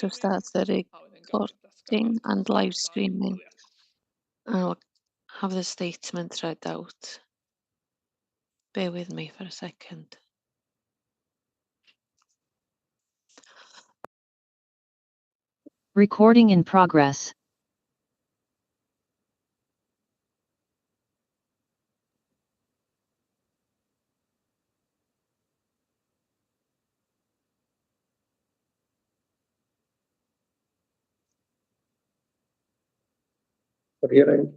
to start the recording and live streaming. I'll have the statement read out. Bear with me for a second. Recording in progress. Hearing.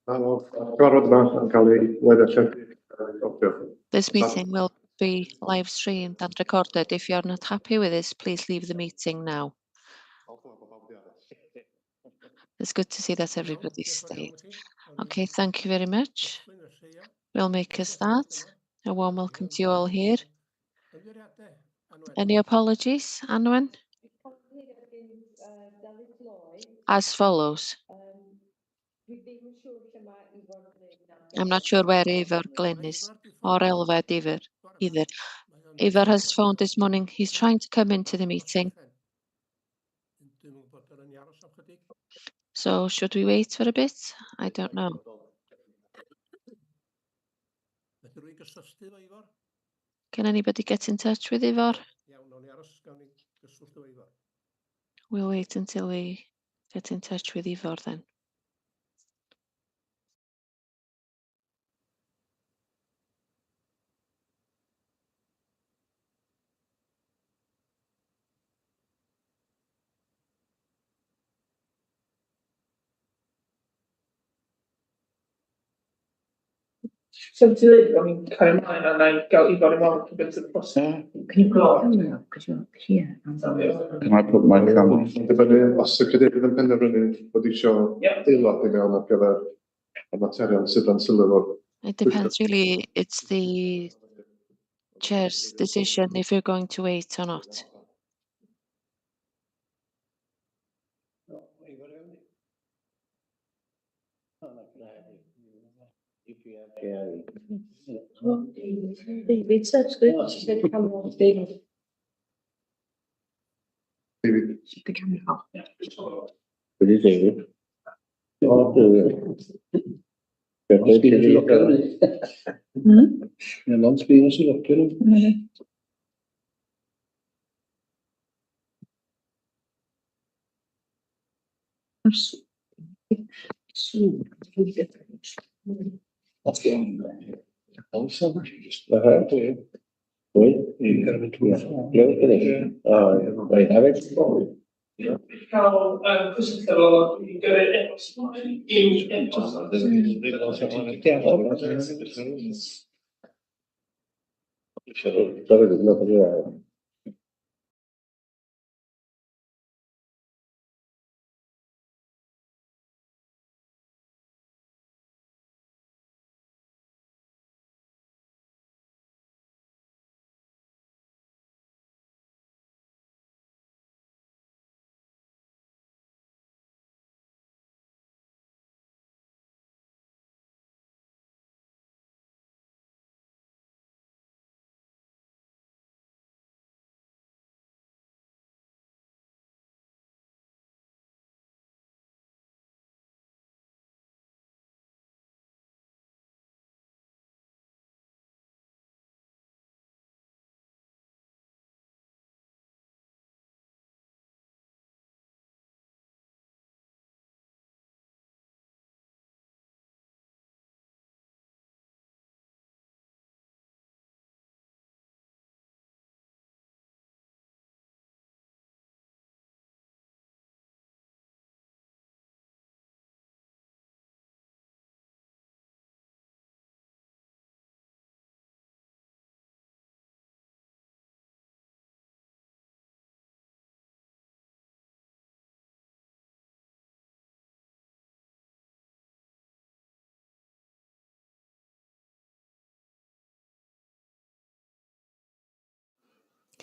Gorfod yma yn cael ei recordio. This meeting will be live streamed and recorded. If you're not happy with this, please leave the meeting now. It's good to see that everybody stayed. Okay, thank you very much. We'll make a start. A warm welcome to you all here. Any apologies, Anwen? As follows. I'm not sure where Ivar Glyn is, or Elfed either. Ivar has phoned this morning. He's trying to come into the meeting. So should we wait for a bit? I don't know. Can anybody get in touch with Ivar? We'll wait until we get in touch with Ivar then. So to I mean, carry mine and then go Ivar involved to go to the process. Can you go on? Because you're here. Can I put my camera? Dibynnu os y cadeirydd yn penderfynu bod eisiau aelod i mewn ar gyfer y materion sydd yn sylw o'r. It depends really. It's the chair's decision if you're going to wait or not. David says good. She said come on, David. David. The camera off. Good evening.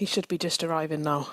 He should be just arriving now.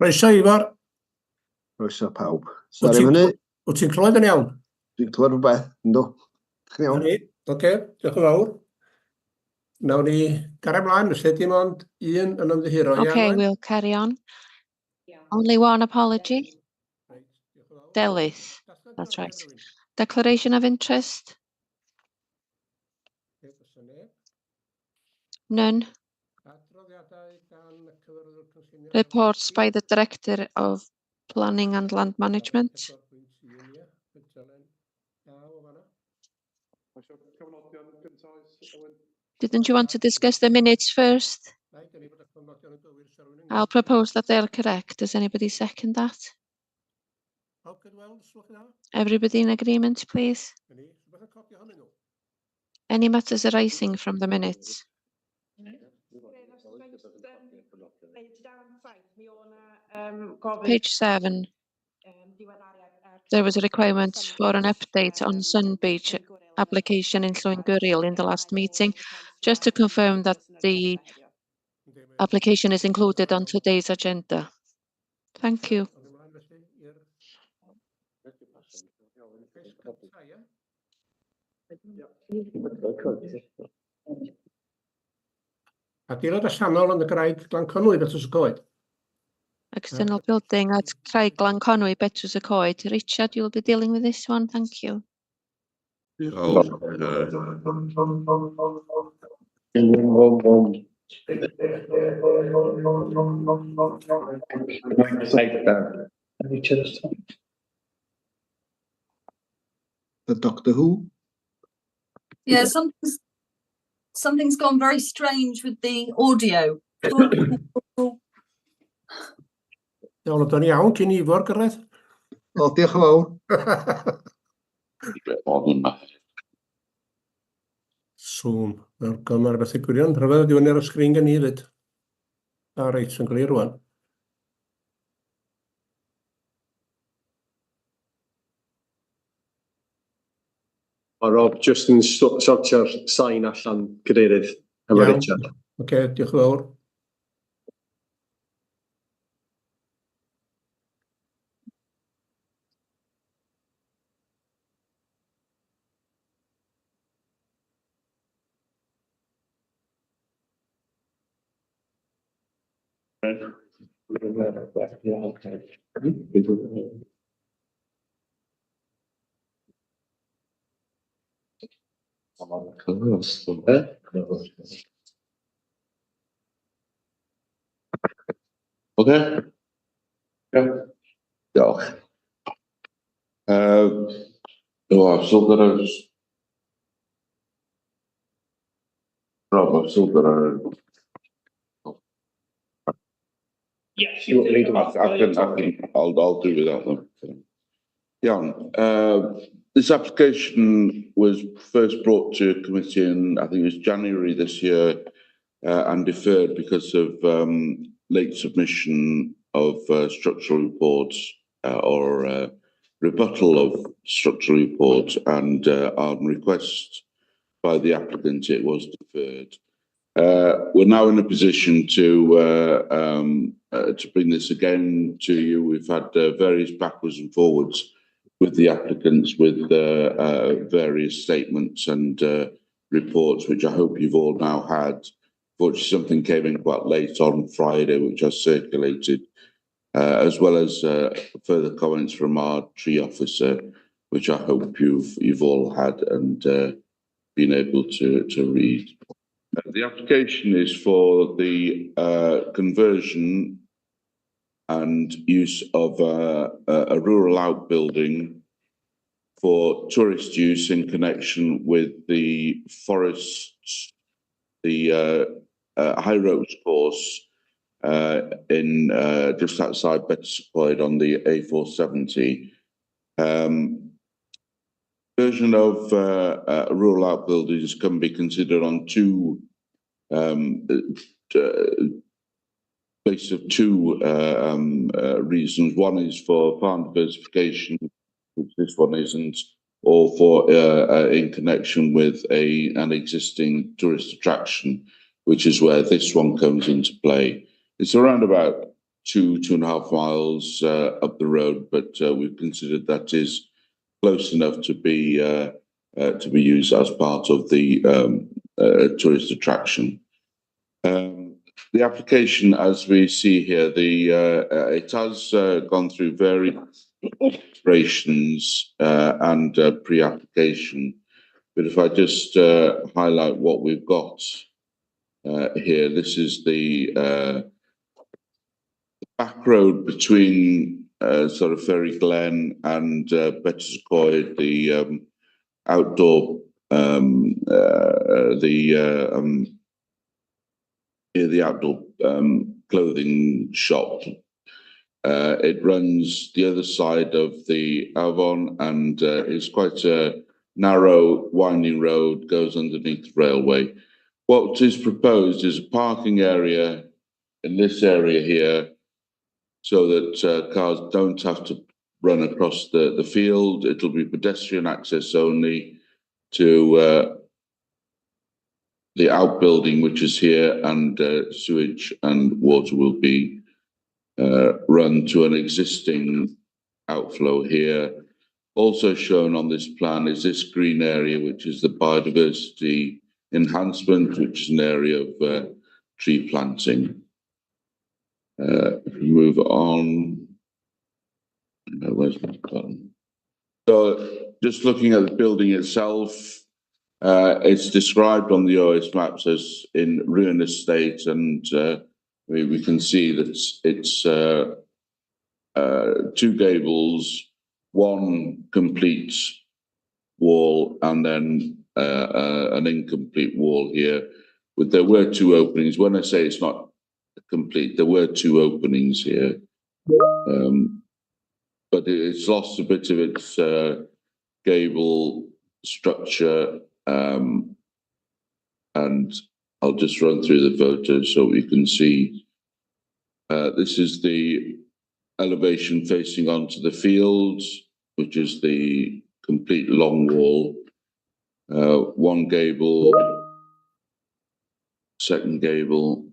Croeso Ifor, Croeso pawb. Wyt Sori ti'n- fyny, wyt ti'n clywed yn iawn? dwi'n clywed rhywbeth, ynddo? Chi'n iawn? Oce, diolch yn fawr. Nawn ni gario mlaen, felly dim ond un yn ymddiheuro. Ie, Okay, Anwen? we'll carry on. Only one apology. Reit, diolch yn fawr. Delyth. Datgan That's diolch right. rhywun. Declaration of interest? Oce, does 'na neb. None. Adroddiadau gan y Cyfarwyddwr Cynllunio. Reports by the Director of Planning and Land Management? 4.1, ie. Tudalen naw o fan'na. Didn't you want to discuss the minutes first? Reit, dan ni fod y cofnodion yn gywir, sa rhywun yn- I'll propose that they're correct. Does anybody second that? Pawb cydweld, os gwelwch yn dda? Everybody in agreement, please? Na ni, rhywbeth yn codi ohonyn nhw. Any matters arising from the minutes? Page 7. There was a requirement for an update on Sun Beach application in Llwyn Gyril in the last meeting, just to confirm that the Yndi, mae- application is included on today's agenda. Thank you. Awn ni ymlaen felly i'r cais cynta, ie? Adeilad allanol yn y graig Glanconwy, Betws y Coed. External building at Craig Conwy, Betws y Coed. Richard, you'll be dealing with this one. Thank you. The Doctor Who? Yeah, something's gone very strange with the audio. Iawn, o'n iawn cyn Ifor gyrraedd. O, diolch yn fawr. Sŵn. Mae'r gymar beth i gwirion. Rhyfedd ydi hwn ar y sgrin gen i fyd. A reit, sy'n glir rwan. Mae Rob just yn sortio'r sain allan cadeirydd efo Iawn. Richard. Oce, diolch yn fawr. Okay. Diolch. I've still got a... Rob, I've still got a... Yes, I'll do without them. Yeah. This application was first brought to committee in, I think it was January this year, and deferred because of late submission of structural reports or rebuttal of structural reports, and on request by the applicant it was deferred. We're now in a position to bring this again to you. We've had various backwards and forwards with the applicants, with various statements and reports, which I hope you've all now had. Fortunately, something came in quite late on Friday, which I circulated, as well as further comments from our tree officer, which I hope you've all had and been able to read. The application is for the conversion and use of a rural outbuilding for tourist use in connection with the forests, the high ropes course in just outside Betws on the A470. Version of rural outbuildings can be considered on two basis of two reasons. One is for farm diversification, which this one isn't, or for in connection with an existing tourist attraction, which is where this one comes into play. It's around about 2.5 miles up the road, but we've considered that is close enough to be used as part of the tourist attraction. The application, as we see here, it has gone through various iterations and pre-application. But if I just highlight what we've got here, this is the back road between sort of Ferry Glen and Betws, the outdoor the outdoor clothing shop. It runs the other side of the Avon and is quite a narrow, winding road, goes underneath the railway. What is proposed is a parking area in this area here so that cars don't have to run across the field. It'll be pedestrian access only to the outbuilding, which is here, and sewage and water will be run to an existing outflow here. Also shown on this plan is this green area, which is the biodiversity enhancement, which is an area of tree planting. If we move on, where's my button? So just looking at the building itself, it's described on the OS maps as in ruinous state, and we can see that it's 2 gables, 1 complete wall, and then an incomplete wall here. But there were 2 openings. When I say it's not complete, there were 2 openings here, but it's lost a bit of its gable structure. And I'll just run through the photos so we can see. This is the elevation facing onto the fields, which is the complete long wall. 1 gable, 2nd gable.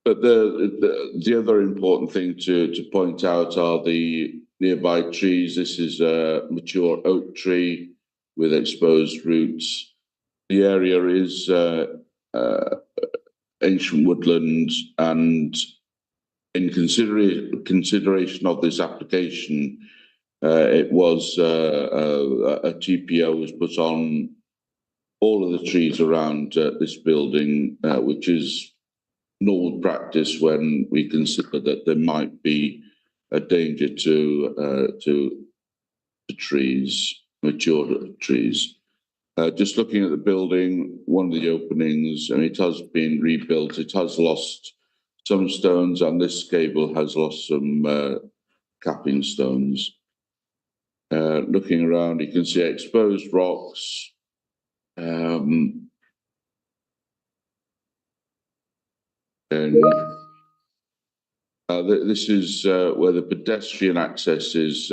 But the other important thing to point out are the nearby trees. This is a mature oak tree with exposed roots. The area is ancient woodland, and in consideration of this application, it was a TPO was put on all of the trees around this building, which is normal practice when we consider that there might be a danger to trees, mature trees. Just looking at the building, one of the openings, and it has been rebuilt. It has lost some stones, and this gable has lost some capping stones. Looking around, you can see exposed rocks. And this is where the pedestrian access is.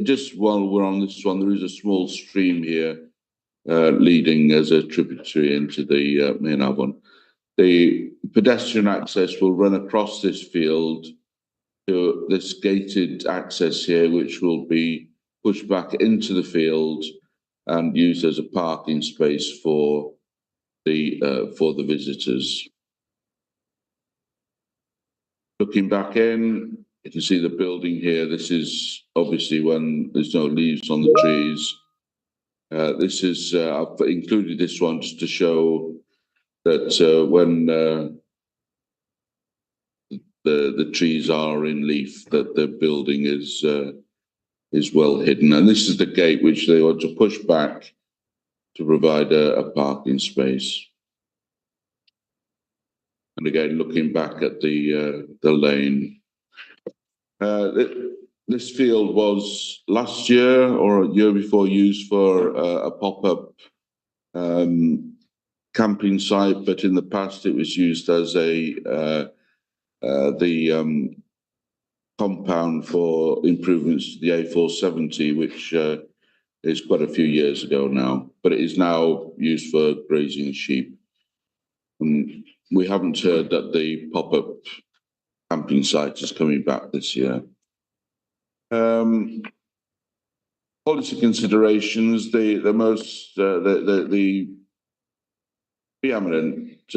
Just while we're on this one, there is a small stream here leading as a tributary into the main Avon. The pedestrian access will run across this field to this gated access here, which will be pushed back into the field and used as a parking space for the visitors. Looking back in, you can see the building here. This is obviously when there's no leaves on the trees. This is, I've included this one just to show that when the trees are in leaf, that the building is well hidden. And this is the gate which they want to push back to provide a parking space. And again, looking back at the lane. This field was last year or a year before used for a pop-up camping site, but in the past it was used as the compound for improvements to the A470, which is quite a few years ago now, but it is now used for grazing sheep. And we haven't heard that the pop-up camping site is coming back this year. Policy considerations, the preeminent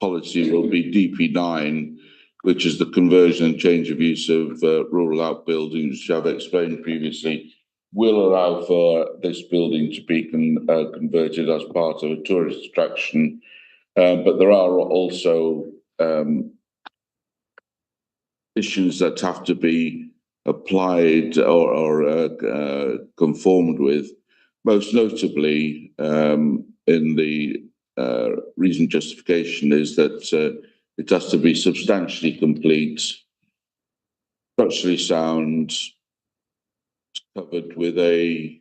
policy will be DP9, which is the conversion and change of use of rural outbuildings, which I've explained previously, will allow for this building to be converted as part of a tourist attraction. But there are also conditions that have to be applied or conformed with, most notably in the reason justification is that it has to be substantially complete, structurally sound, covered with a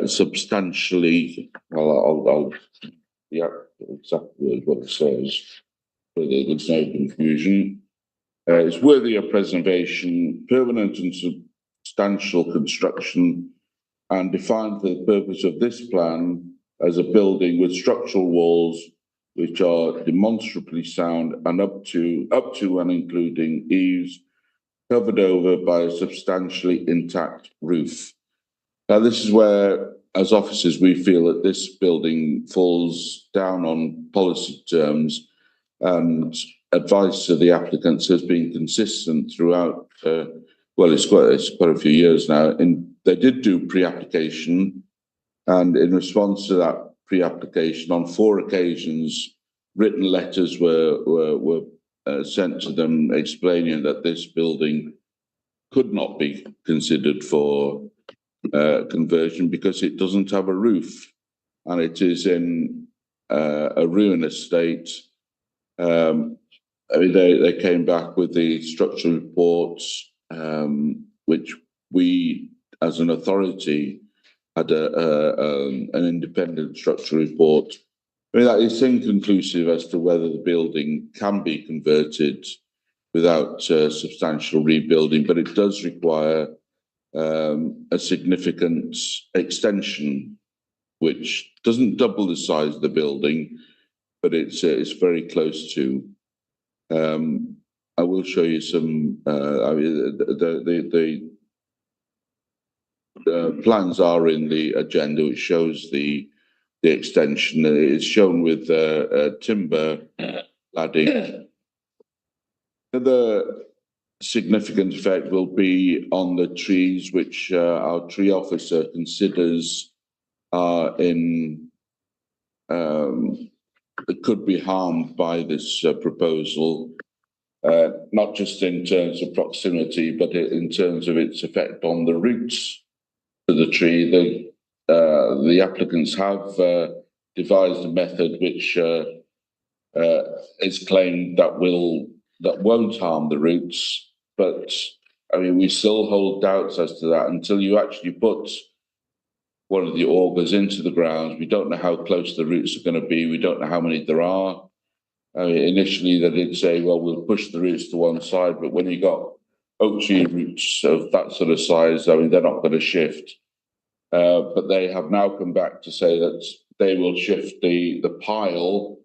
substantially, I'll yeah, exactly what it says, so that there's no confusion. It's worthy of preservation, permanent and substantial construction, and defined the purpose of this plan as a building with structural walls which are demonstrably sound and up to and including eaves covered over by a substantially intact roof. Now, this is where, as officers, we feel that this building falls down on policy terms, and advice to the applicants has been consistent throughout. Well, it's quite a few years now. They did do pre-application, and in response to that pre-application, on 4 occasions, written letters were sent to them explaining that this building could not be considered for conversion because it doesn't have a roof, and it is in a ruinous state. I mean, they came back with the structural reports, which we, as an authority, had an independent structural report. I mean, that is inconclusive as to whether the building can be converted without substantial rebuilding, but it does require a significant extension, which doesn't double the size of the building, but it's very close to. I will show you some. I mean, the plans are in the agenda, which shows the extension. It's shown with timber cladding. The significant effect will be on the trees, which our tree officer considers are could be harmed by this proposal, not just in terms of proximity, but in terms of its effect on the roots of the tree. The applicants have devised a method which is claimed that won't harm the roots, but I mean, we still hold doubts as to that until you actually put one of the augers into the ground. We don't know how close the roots are going to be. We don't know how many there are. I mean, initially they did say, well, we'll push the roots to one side, but when you got oak tree roots of that sort of size, I mean, they're not going to shift. But they have now come back to say that they will shift the pile,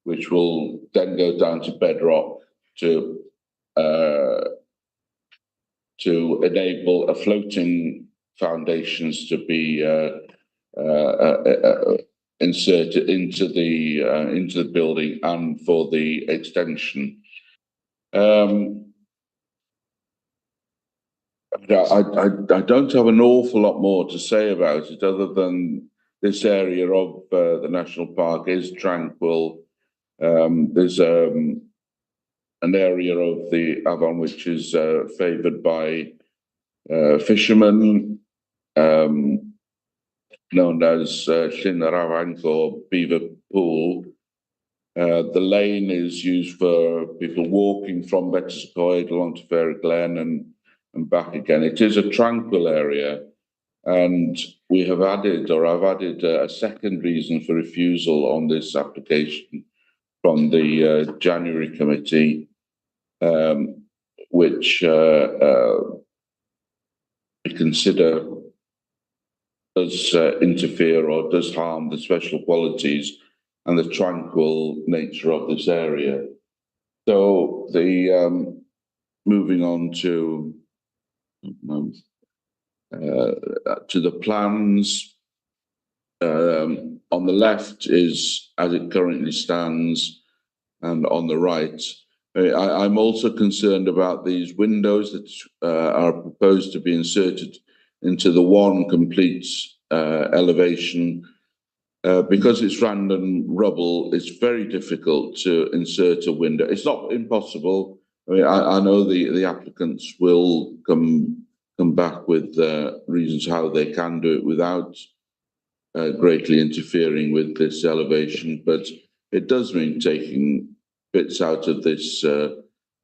which will then go down to bedrock to enable a floating foundations to be inserted into the building and for the extension. I don't have an awful lot more to say about it other than this area of the national park is tranquil. There's an area of the Avon which is favoured by fishermen, known as Llyn yr Afanc or Beaver Pool. The lane is used for people walking from Betws along to Fairy Glen and back again. It is a tranquil area, and we have added, or I've added, a second reason for refusal on this application from the January committee, which we consider does interfere or does harm the special qualities and the tranquil nature of this area. So the moving on to the plans. On the left is as it currently stands, and on the right, I'm also concerned about these windows that are proposed to be inserted into the one complete elevation. Because it's random rubble, it's very difficult to insert a window. It's not impossible. I mean, I know the applicants will come back with reasons how they can do it without greatly interfering with this elevation, but it does mean taking bits out of this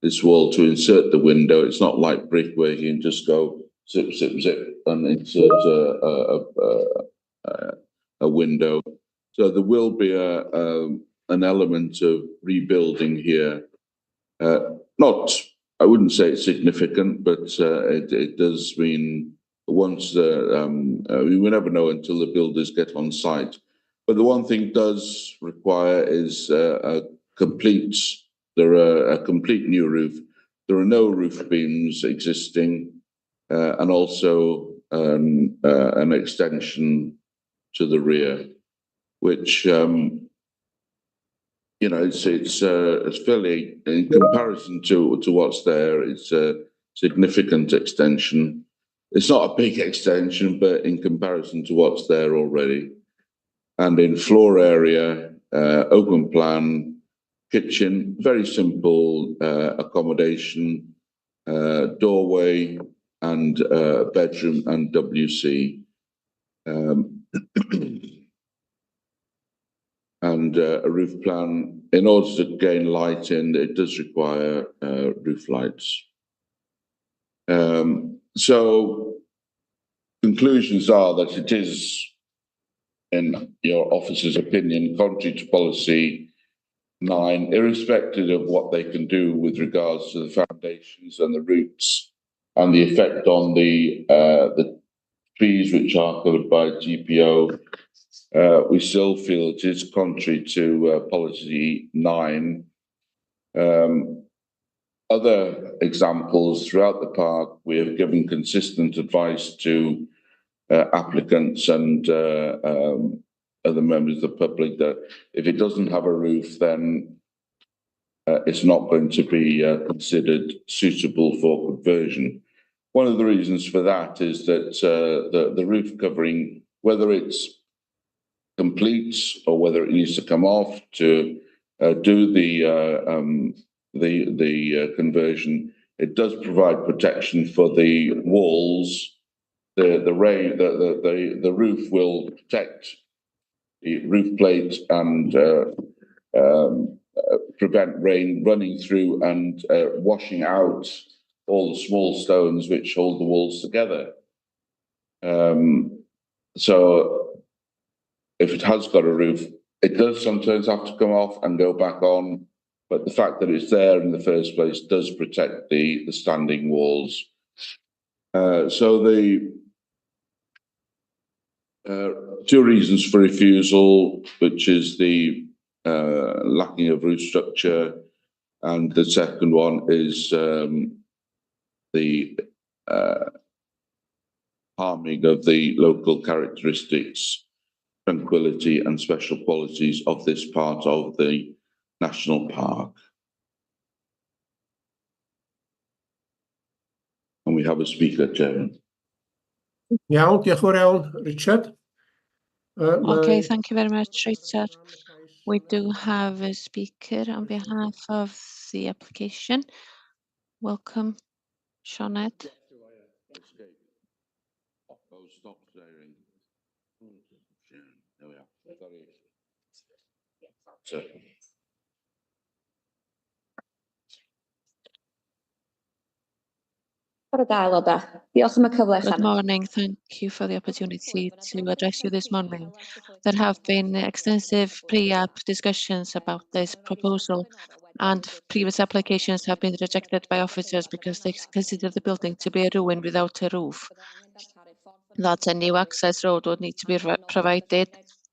this wall to insert the window. It's not like brick where you can just go zip, zip, zip and insert a window. So there will be an element of rebuilding here. Not, I wouldn't say it's significant, but it does mean once we will never know until the builders get on site. But the one thing does require is a complete new roof. There are no roof beams existing, and also an extension to the rear, which you know, it's fairly, in comparison to what's there, it's a significant extension. It's not a big extension, but in comparison to what's there already. And in floor area, open plan, kitchen, very simple accommodation, doorway and bedroom and WC. And a roof plan. In order to gain light in, it does require roof lights. So conclusions are that it is, in your officer's opinion, contrary to policy 9, irrespective of what they can do with regards to the foundations and the roofs and the effect on the trees which are covered by GPO. We still feel it is contrary to policy 9. Other examples throughout the park, we have given consistent advice to applicants and other members of the public that if it doesn't have a roof, then it's not going to be considered suitable for conversion. One of the reasons for that is that the roof covering, whether it's complete or whether it needs to come off to do the conversion, it does provide protection for the walls. The roof will protect the roof plate and prevent rain running through and washing out all the small stones which hold the walls together. So if it has got a roof, it does sometimes have to come off and go back on, but the fact that it's there in the first place does protect the standing walls. So the 2 reasons for refusal, which is the lacking of roof structure, and the second one is the harming of the local characteristics, tranquility and special qualities of this part of the national park. And we have a speaker, Chairman. Iawn, diolch yn fawr iawn, Richard. Okay, thank you very much, Richard. We do have a speaker on behalf of the application. Welcome, Sioned. Oh, stop sharing. There we are. Sorry. Good morning. Thank you for the opportunity to address you this morning. There have been extensive pre-app discussions about this proposal, and previous applications have been rejected by officers because they consider the building to be a ruin without a roof. That a new access road would need to be provided,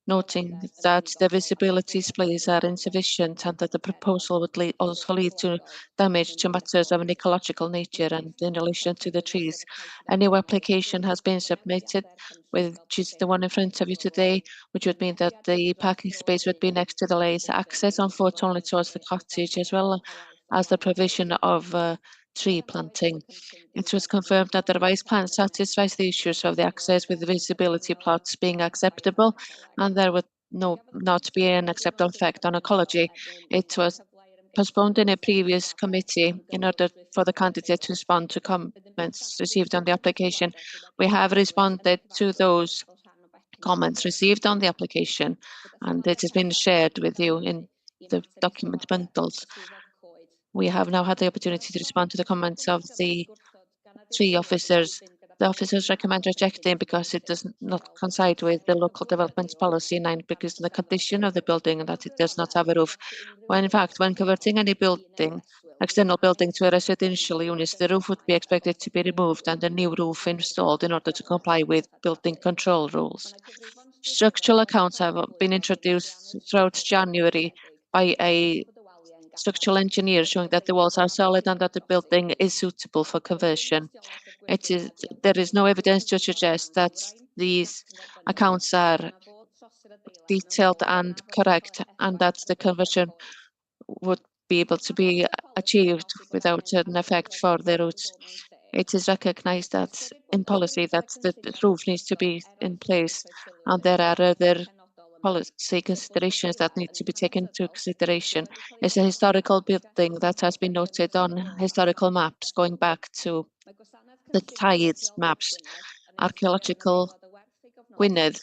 noting that the visibility displays are insufficient and that the proposal would also lead to damage to matters of an ecological nature and in relation to the trees. A new application has been submitted, which is the one in front of you today, which would mean that the parking space would be next to the laser access on foot only towards the cottage, as well as the provision of tree planting. It was confirmed that the revised plan satisfies the issues of the access with the visibility plots being acceptable, and there would not be an acceptable effect on ecology. It was postponed in a previous committee in order for the candidate to respond to comments received on the application. We have responded to those comments received on the application, and it has been shared with you in the document bundles. We have now had the opportunity to respond to the comments of the three officers. The officers recommend rejecting because it does not coincide with the local development policy 9 because of the condition of the building and that it does not have a roof. When in fact, when converting any building, external building to a residential unit, the roof would be expected to be removed and a new roof installed in order to comply with building control rules. Structural accounts have been introduced throughout January by a structural engineer showing that the walls are solid and that the building is suitable for conversion. There is no evidence to suggest that these accounts are detailed and correct and that the conversion would be able to be achieved without an effect for the routes. It is recognized that in policy that the roof needs to be in place, and there are other policy considerations that need to be taken into consideration. It's a historical building that has been noted on historical maps going back to the tides maps. Archaeological Gwynedd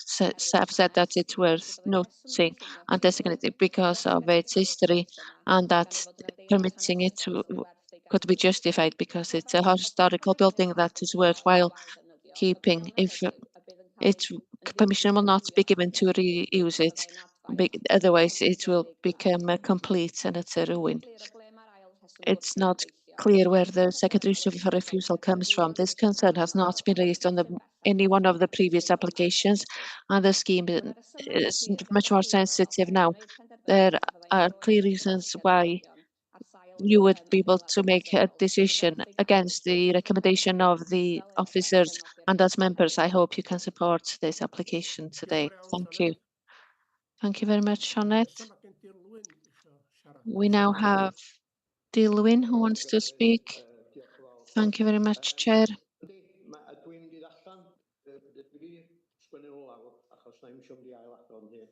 have said that it's worth noting and designating because of its history, and that permitting it could be justified because it's a historical building that is worthwhile keeping. If permission will not be given to reuse it, otherwise it will become a complete and utter ruin. It's not clear where the secondary reason for refusal comes from. This concern has not been raised on any one of the previous applications, and the scheme is much more sensitive now. There are clear reasons why you would be able to make a decision against the recommendation of the officers, and as members, I hope you can support this application today. Thank you. Thank you very much, Sioned. We now have Dilwyn who wants to speak. Thank you very much, Chair.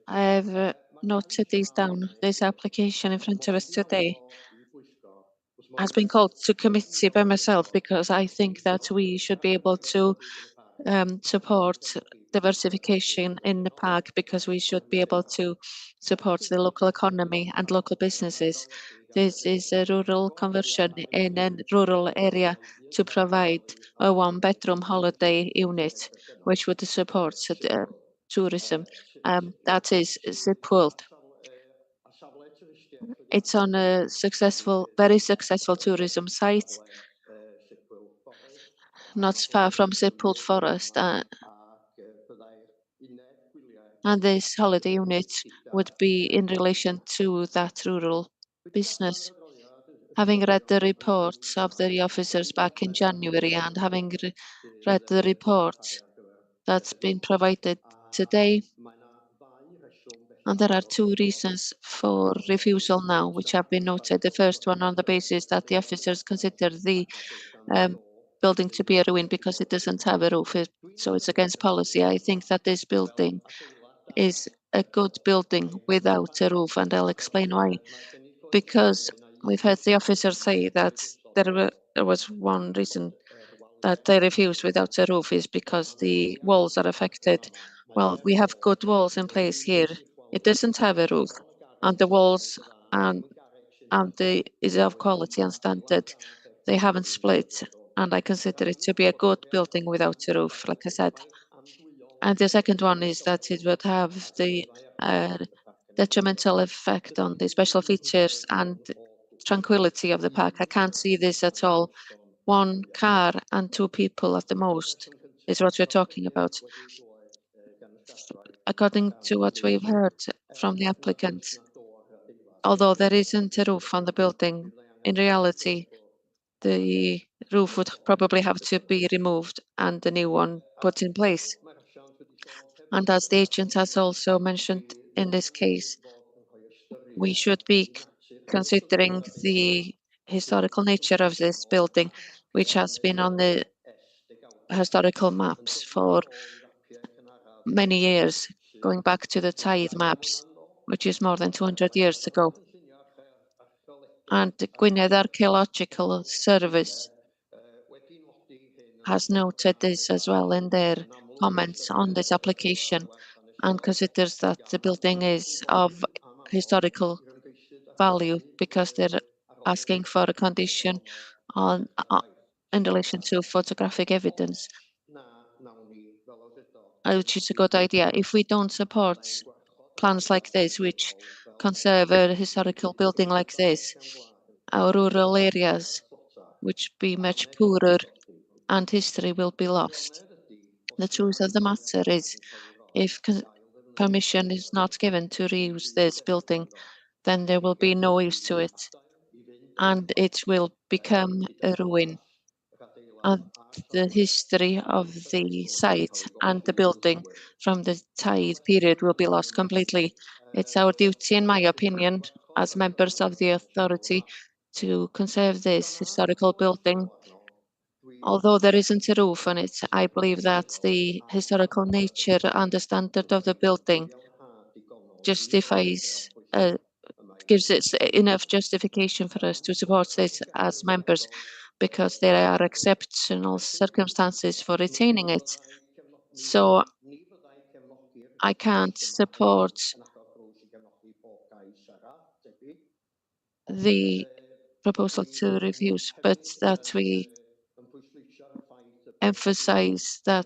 I have noted these down. This application in front of us today has been called to committee by myself because I think that we should be able to support diversification in the park because we should be able to support the local economy and local businesses. This is a rural conversion in a rural area to provide a one-bedroom holiday unit, which would support tourism. That is Zippworld. It's on a very successful tourism site, not far from Zippworld Forest. And this holiday unit would be in relation to that rural business. Having read the reports of the officers back in January and having read the report that's been provided today, and there are two reasons for refusal now, which have been noted. The first one on the basis that the officers consider the building to be a ruin because it doesn't have a roof, so it's against policy. I think that this building is a good building without a roof, and I'll explain why. Because we've heard the officer say that there was one reason that they refused without a roof is because the walls are affected. Well, we have good walls in place here. It doesn't have a roof, and the walls is of quality and standard. They haven't split, and I consider it to be a good building without a roof, like I said. And the second one is that it would have the detrimental effect on the special features and tranquility of the park. I can't see this at all. One car and 2 people at the most is what we're talking about. According to what we've heard from the applicant, although there isn't a roof on the building, in reality, the roof would probably have to be removed and a new one put in place. And as the agent has also mentioned in this case, we should be considering the historical nature of this building, which has been on the historical maps for many years, going back to the tithe maps, which is more than 200 years ago. And the Gwynedd Archaeological Service has noted this as well in their comments on this application, and considers that the building is of historical value because they're asking for a condition in relation to photographic evidence, which is a good idea. If we don't support plans like this, which conserve a historical building like this, our rural areas, which be much poorer, and history will be lost. The truth of the matter is, if permission is not given to reuse this building, then there will be no use to it, and it will become a ruin. And the history of the site and the building from the tithe period will be lost completely. It's our duty, in my opinion, as members of the authority, to conserve this historical building. Although there isn't a roof on it, I believe that the historical nature and the standard of the building justifies, gives it enough justification for us to support this as members, because there are exceptional circumstances for retaining it. So I can't support the proposal to refuse, but that we emphasize that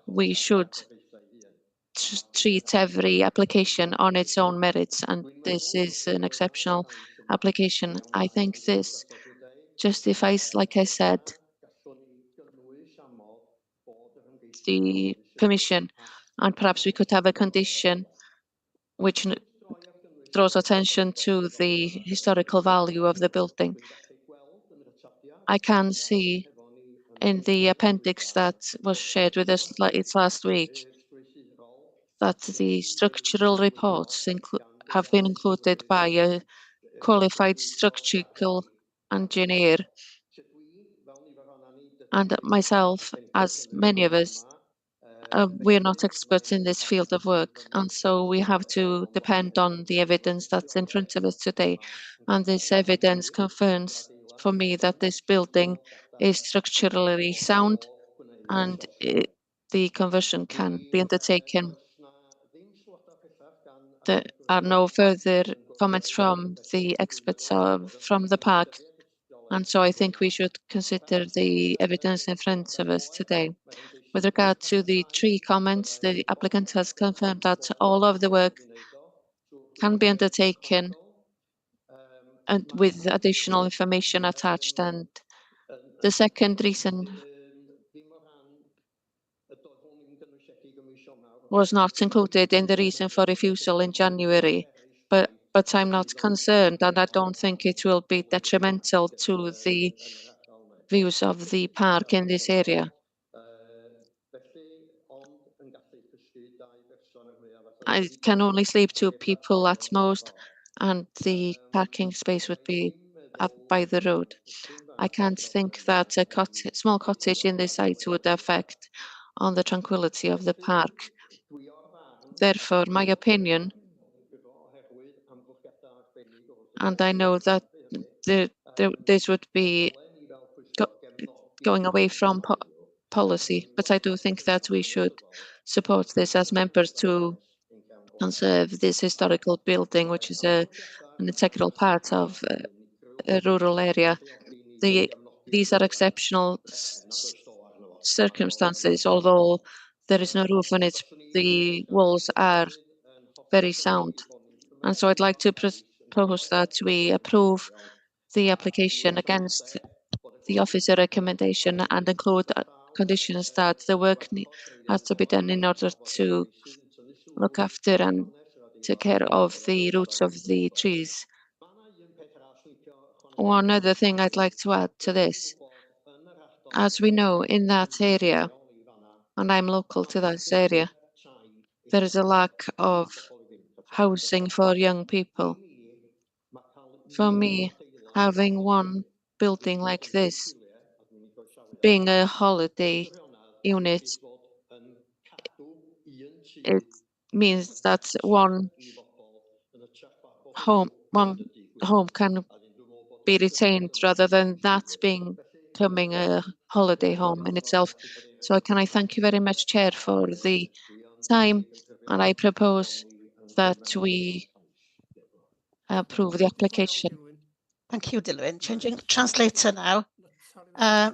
we should treat every application on its own merits, and this is an exceptional application. I think this justifies, like I said, the permission, and perhaps we could have a condition which draws attention to the historical value of the building. I can see in the appendix that was shared with us last week that the structural reports have been included by a qualified structural engineer. And myself, as many of us, we're not experts in this field of work, and so we have to depend on the evidence that's in front of us today. And this evidence confirms for me that this building is structurally sound, and the conversion can be undertaken. There are no further comments from the experts from the park, and so I think we should consider the evidence in front of us today. With regard to the 3 comments, the applicant has confirmed that all of the work can be undertaken and with additional information attached. And the second reason was not included in the reason for refusal in January, but I'm not concerned, and I don't think it will be detrimental to the views of the park in this area. I can only sleep 2 people at most, and the parking space would be up by the road. I can't think that a small cottage in this site would affect on the tranquility of the park. Therefore, my opinion, and I know that this would be going away from policy, but I do think that we should support this as members to conserve this historical building, which is an integral part of a rural area. These are exceptional circumstances, although there is no roof on it, the walls are very sound. And so I'd like to propose that we approve the application against the officer recommendation and include conditions that the work has to be done in order to look after and take care of the roots of the trees. One other thing I'd like to add to this, as we know in that area, and I'm local to this area, there is a lack of housing for young people. For me, having one building like this, being a holiday unit, it means that one home can be retained rather than that becoming a holiday home in itself. So can I thank you very much, Chair, for the time, and I propose that we approve the application. Thank you, Dilwyn. Changing translator now.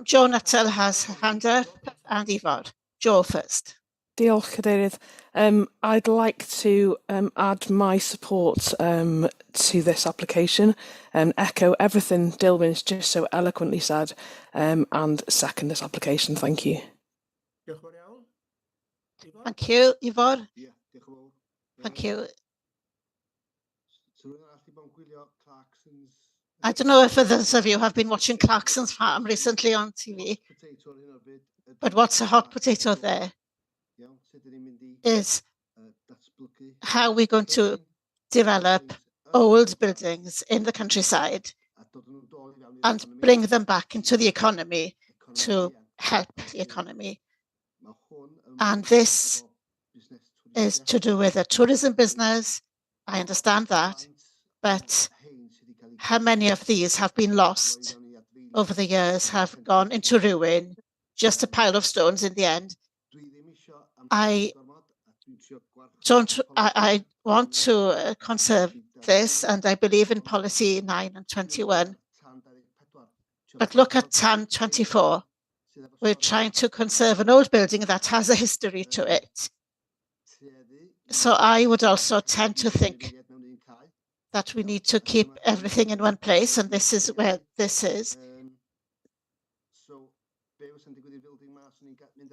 Joe Nuttall has her hand up and Ifor. Joe first. Diolch, Cadeirydd. I'd like to add my support to this application and echo everything Dilwyn's just so eloquently said and second this application. Thank you. Thank you, Ifor. Thank you. I don't know if others of you have been watching Clarkson's Farm recently on TV, but what's a hot potato there is how we're going to develop old buildings in the countryside and bring them back into the economy to help the economy. And this is to do with a tourism business. I understand that, but how many of these have been lost over the years, have gone into ruin, just a pile of stones in the end? I want to conserve this, and I believe in policy 9 and 21. But look at TAN 24. We're trying to conserve an old building that has a history to it. So I would also tend to think that we need to keep everything in one place, and this is where this is.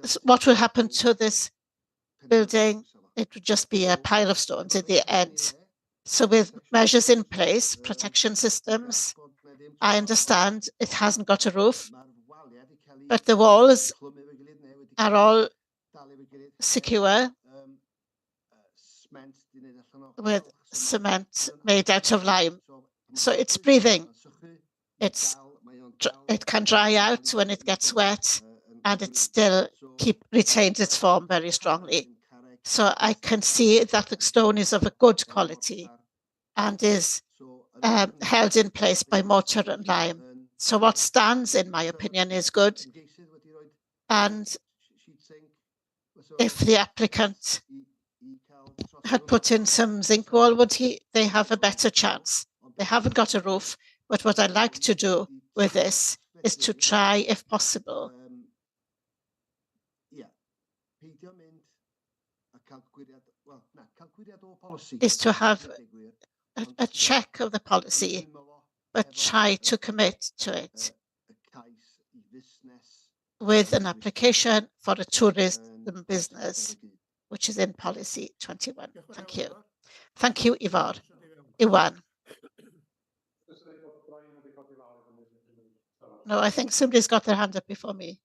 So what will happen to this building? It would just be a pile of stones in the end. So with measures in place, protection systems, I understand it hasn't got a roof, but the walls are all secure with cement made out of lime. So it's breathing. It can dry out when it gets wet, and it still retains its form very strongly. So I can see that the stone is of a good quality and is held in place by mortar and lime. So what stands, in my opinion, is good. And if the applicant had put in some zinc wall, they have a better chance? They haven't got a roof, but what I'd like to do with this is to try, if possible, is to have a check of the policy, but try to commit to it with an application for a tourism business, which is in policy 21. Thank you. Thank you, Ifor. Iwan. No, I think somebody's got their hand up before me.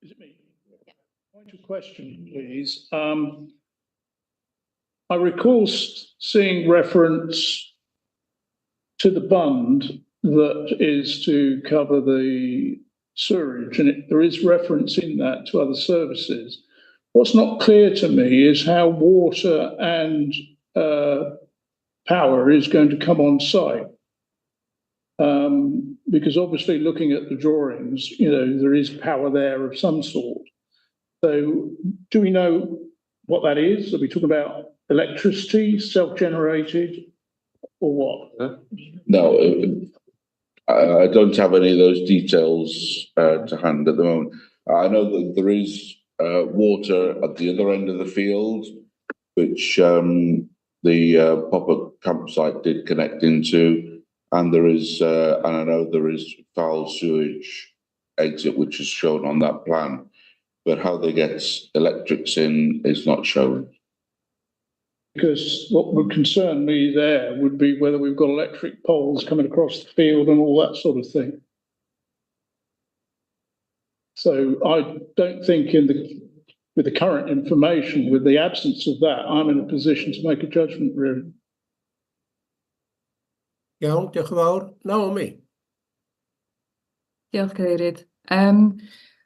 Is it me? Yeah. Point of question, please. I recall seeing reference to the bund that is to cover the sewerage, and there is reference in that to other services. What's not clear to me is how water and power is going to come on site. Because obviously looking at the drawings, there is power there of some sort. So do we know what that is? Are we talking about electricity, self-generated, or what? No, I don't have any of those details to hand at the moment. I know that there is water at the other end of the field, which the pop-up campsite did connect into. And there is, and I know there is foul sewage exit, which is shown on that plan. But how they get electrics in is not shown. Because what would concern me there would be whether we've got electric poles coming across the field and all that sort of thing. So I don't think with the current information, with the absence of that, I'm in a position to make a judgment, really. Iawn, diolch yn fawr. Naomi. Diolch, Cadeirydd.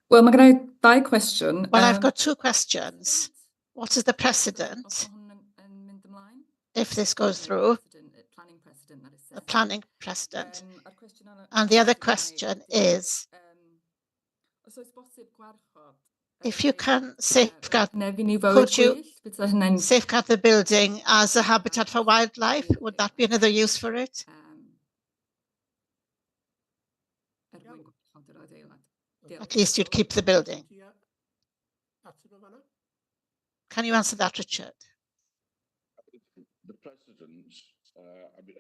Well, mae gen I ddau cwestiwn. Well, I've got two questions. What is the precedent if this goes through? The planning precedent. And the other question is, if you can safeguard, could you safeguard the building as a habitat for wildlife? Would that be another use for it? At least you'd keep the building. Can you answer that, Richard? The precedents, I mean,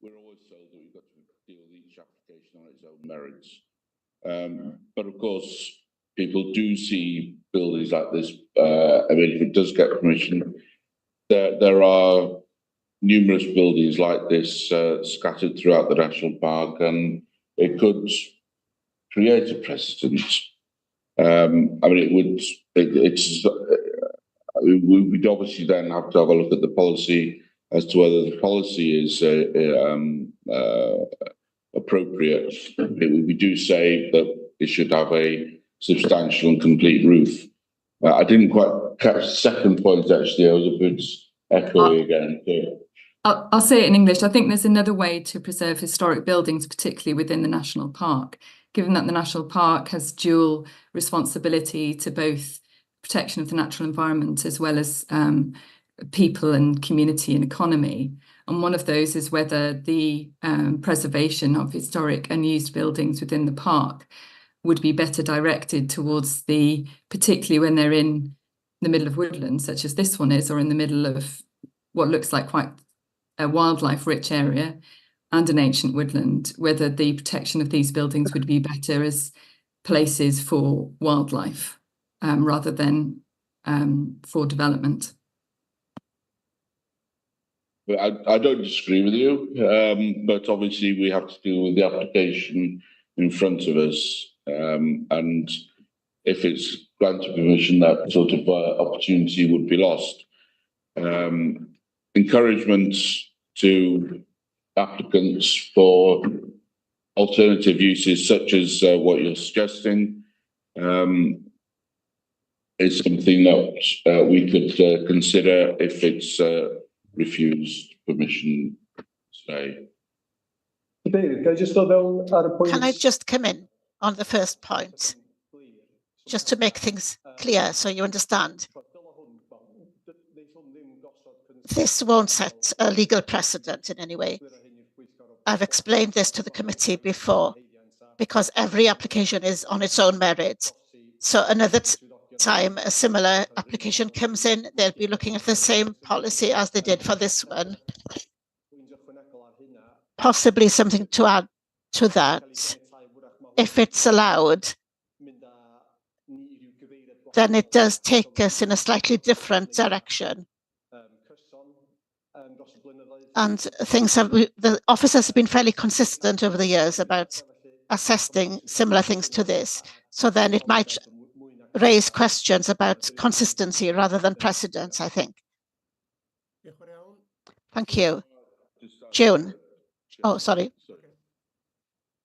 we're always told that we've got to deal with each application on its own merits. But of course, people do see buildings like this. I mean, if it does get permission, there are numerous buildings like this scattered throughout the national park, and it could create a precedent. I mean, we'd obviously then have to have a look at the policy as to whether the policy is appropriate. We do say that it should have a substantial and complete roof. I didn't quite catch the second point, actually. I was a bit echoey again. I'll say it in English. I think there's another way to preserve historic buildings, particularly within the national park, given that the national park has dual responsibility to both protection of the natural environment as well as people and community and economy. And one of those is whether the preservation of historic unused buildings within the park would be better directed towards particularly when they're in the middle of woodlands, such as this one is, or in the middle of what looks like quite a wildlife-rich area and an ancient woodland, whether the protection of these buildings would be better as places for wildlife rather than for development. I don't disagree with you, but obviously we have to deal with the application in front of us. And if it's granted permission, that sort of opportunity would be lost. Encouragement to applicants for alternative uses, such as what you're suggesting, is something that we could consider if it's refused permission today. Can I just come in on the first point, just to make things clear so you understand? This won't set a legal precedent in any way. I've explained this to the committee before, because every application is on its own merit. So another time a similar application comes in, they'll be looking at the same policy as they did for this one. Possibly something to add to that. If it's allowed, then it does take us in a slightly different direction. And the officers have been fairly consistent over the years about assessing similar things to this. So then it might raise questions about consistency rather than precedence, I think. Thank you. June. Oh, sorry.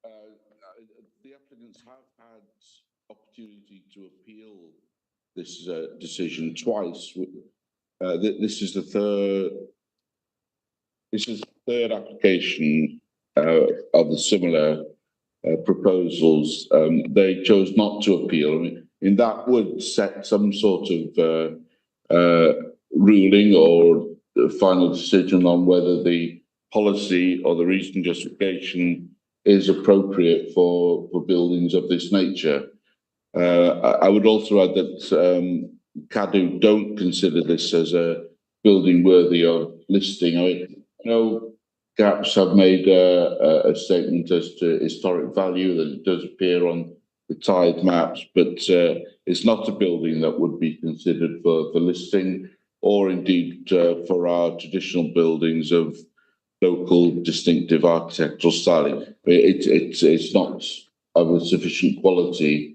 The applicants have opportunity to appeal this decision twice. This is the third application of the similar proposals. They chose not to appeal. I mean, and that would set some sort of ruling or final decision on whether the policy or the reason justification is appropriate for buildings of this nature. I would also add that Cadw don't consider this as a building worthy of listing. I know GAPS have made a statement as to historic value, that it does appear on the tithe maps, but it's not a building that would be considered for listing, or indeed for our traditional buildings of local distinctive architectural style. It's not of a sufficient quality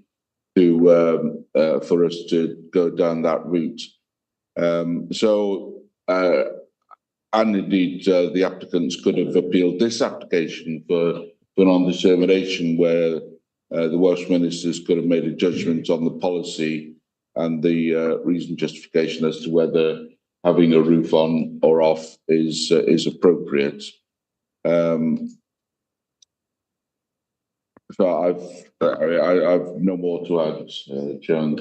to for us to go down that route. And indeed, the applicants could have appealed this application for non-determination, where the Welsh ministers could have made a judgment on the policy and the reason justification as to whether having a roof on or off is appropriate. So I've no more to add, John.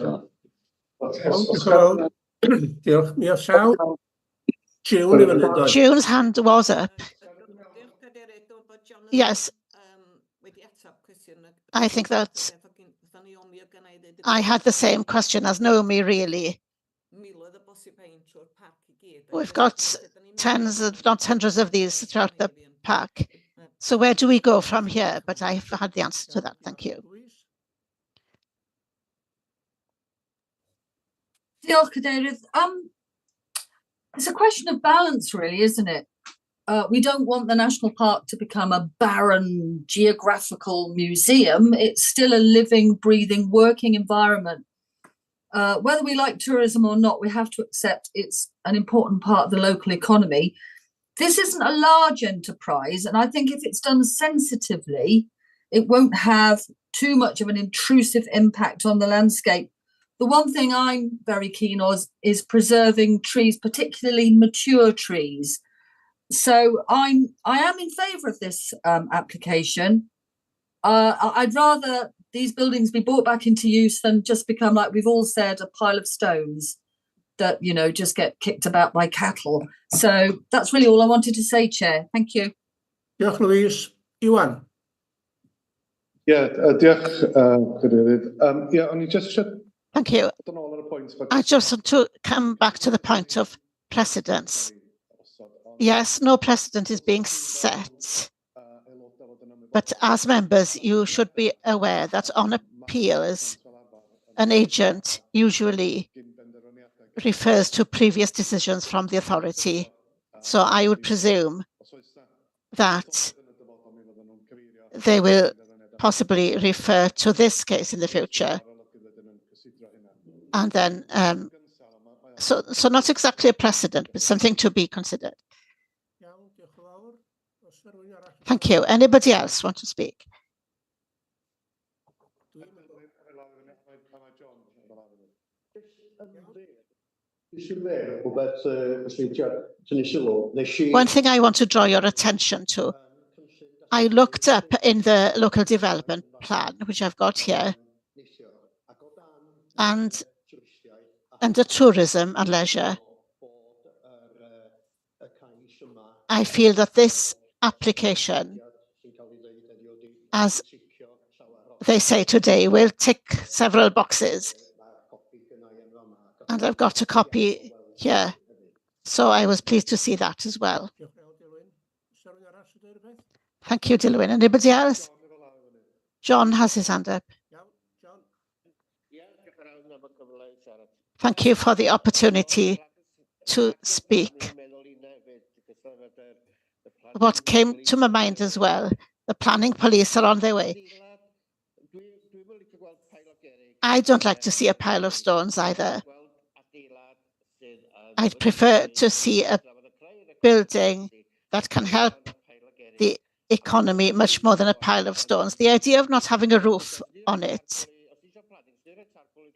June's hand was up. Yes. I think that I had the same question as Naomi, really. We've got tens, if not hundreds of these throughout the park. So where do we go from here? But I've had the answer to that. Thank you. Diolch, Cadeirydd. It's a question of balance, really, isn't it? We don't want the national park to become a barren geographical museum. It's still a living, breathing, working environment. Whether we like tourism or not, we have to accept it's an important part of the local economy. This isn't a large enterprise, and I think if it's done sensitively, it won't have too much of an intrusive impact on the landscape. The one thing I'm very keen on is preserving trees, particularly mature trees. So I am in favour of this application. I'd rather these buildings be brought back into use than just become, like we've all said, a pile of stones that, you know, just get kicked about by cattle. So that's really all I wanted to say, Chair. Thank you. Diolch, Louise. Iwan. Diolch, Cadeirydd. Only just Thank you. I just want to come back to the point of precedence. Yes, no precedent is being set. But as members, you should be aware that on appeals, an agent usually refers to previous decisions from the authority. So I would presume that they will possibly refer to this case in the future. And then, so not exactly a precedent, but something to be considered. Thank you. Anybody else want to speak? One thing I want to draw your attention to, I looked up in the local development plan, which I've got here, and under tourism and leisure, I feel that this application, as they say today, will tick several boxes. And I've got a copy here. So I was pleased to see that as well. Thank you, Dilwyn. Anybody else? John has his hand up. Thank you for the opportunity to speak. What came to my mind as well, the planning police are on their way. I don't like to see a pile of stones either. I'd prefer to see a building that can help the economy much more than a pile of stones. The idea of not having a roof on it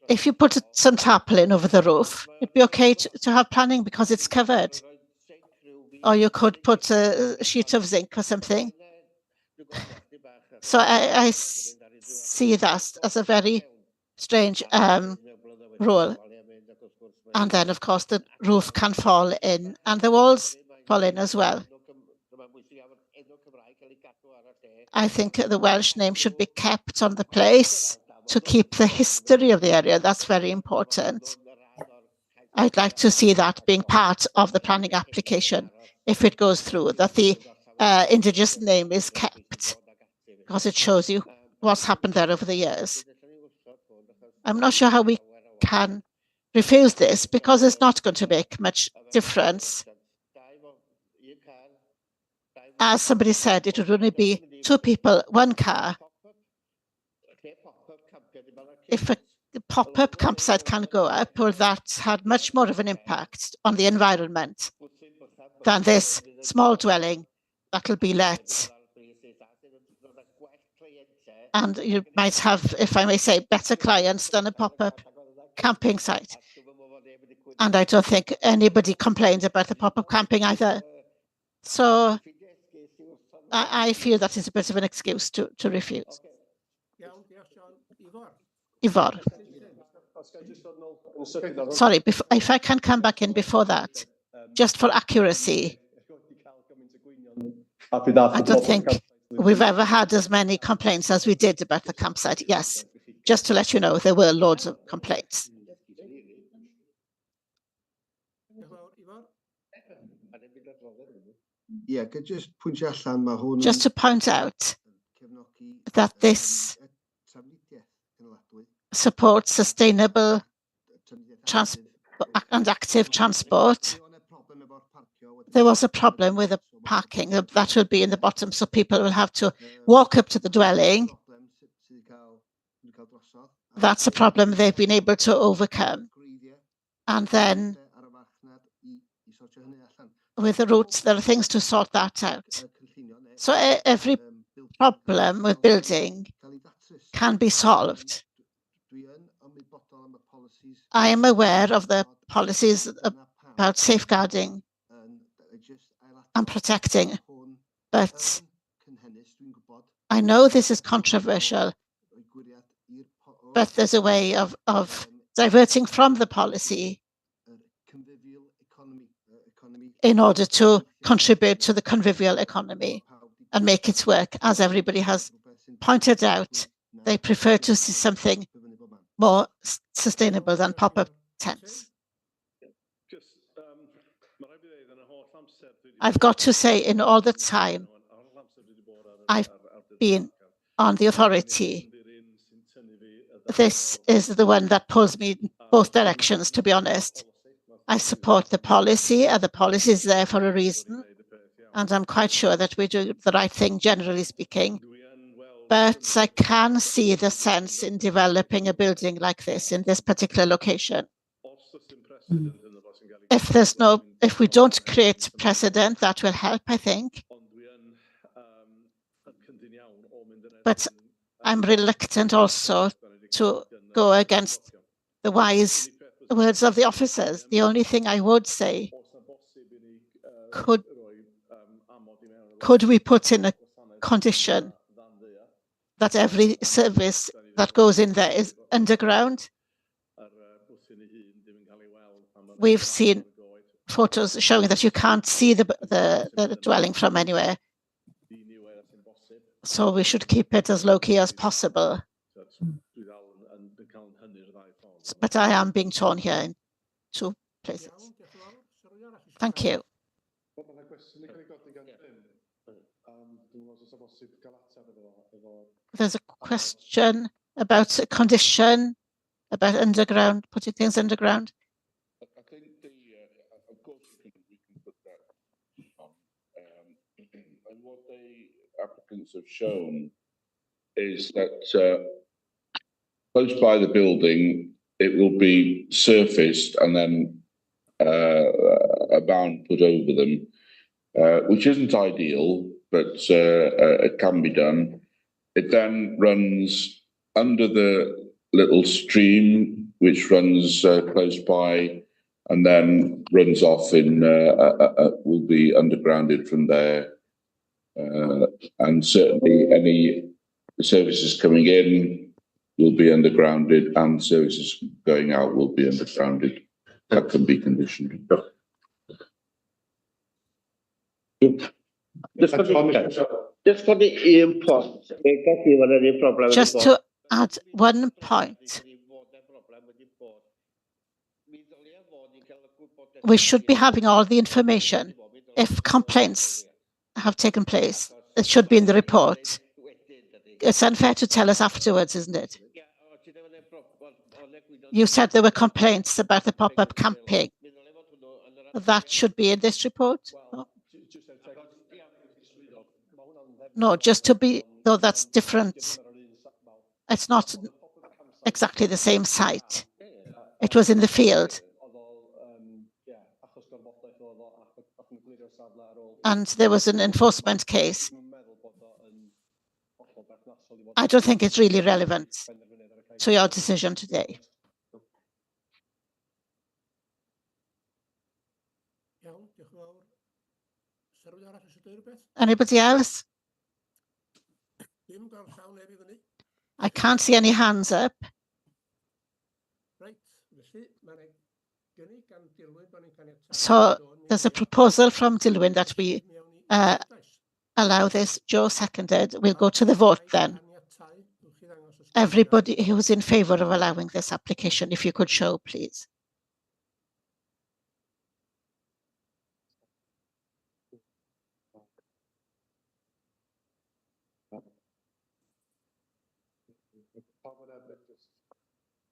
if you put some tarpaulin over the roof, it'd be okay to have planning because it's covered. Or you could put a sheet of zinc or something. So I see that as a very strange rule. And then, of course, the roof can fall in and the walls fall in as well. I think the Welsh name should be kept on the place to keep the history of the area. That's very important. I'd like to see that being part of the planning application, if it goes through, that the indigenous name is kept, because it shows you what's happened there over the years. I'm not sure how we can refuse this, because it's not going to make much difference. As somebody said, it would only be 2 people, 1 car. If a pop-up campsite can go up, well, that had much more of an impact on the environment than this small dwelling that will be let. And you might have, if I may say, better clients than a pop-up camping site. And I don't think anybody complains about the pop-up camping either. So I feel that is a bit of an excuse to refuse. Ivor. Sorry, if I can come back in before that, just for accuracy. I don't think we've ever had as many complaints as we did about the campsite. Yes, just to let you know, there were loads of complaints. Yeah, could just pwyntio allan ma' hwn Just to point out that this supports sustainable and active transport. There was a problem with the parking that will be in the bottom, so people will have to walk up to the dwelling. That's a problem they've been able to overcome. And then with the routes, there are things to sort that out. So every problem with building can be solved. I am aware of the policies about safeguarding and protecting, but I know this is controversial, but there's a way of diverting from the policy in order to contribute to the convivial economy and make it work. As everybody has pointed out, they prefer to see something more sustainable than pop-up tents. I've got to say, in all the time I've been on the authority, this is the one that pulls me in both directions, to be honest. I support the policy, and the policy is there for a reason, and I'm quite sure that we do the right thing, generally speaking. But I can see the sense in developing a building like this in this particular location. If we don't create precedent, that will help, I think. But I'm reluctant also to go against the wise words of the officers. The only thing I would say, could we put in a condition that every service that goes in there is underground? We've seen photos showing that you can't see the dwelling from anywhere. So we should keep it as low-key as possible. But I am being torn here in 2 places. Thank you. There's a question about a condition, about underground, putting things underground. I think of course we can put that on. And what the applicants have shown is that close by the building, it will be surfaced and then a bound put over them, which isn't ideal, but it can be done. It then runs under the little stream which runs close by and then runs off in, will be undergrounded from there. And certainly any services coming in will be undergrounded and services going out will be undergrounded. That can be conditioned. Just for the import, Just to add one point, we should be having all the information. If complaints have taken place, it should be in the report. It's unfair to tell us afterwards, isn't it? You said there were complaints about the pop-up camping. That should be in this report? No, just to be, though that's different. It's not exactly the same site. It was in the field. And there was an enforcement case. I don't think it's really relevant to your decision today. Anybody else? I can't see any hands up. So there's a proposal from Dilwyn that we allow this. Joe seconded. We'll go to the vote then. Everybody who's in favour of allowing this application, if you could show, please.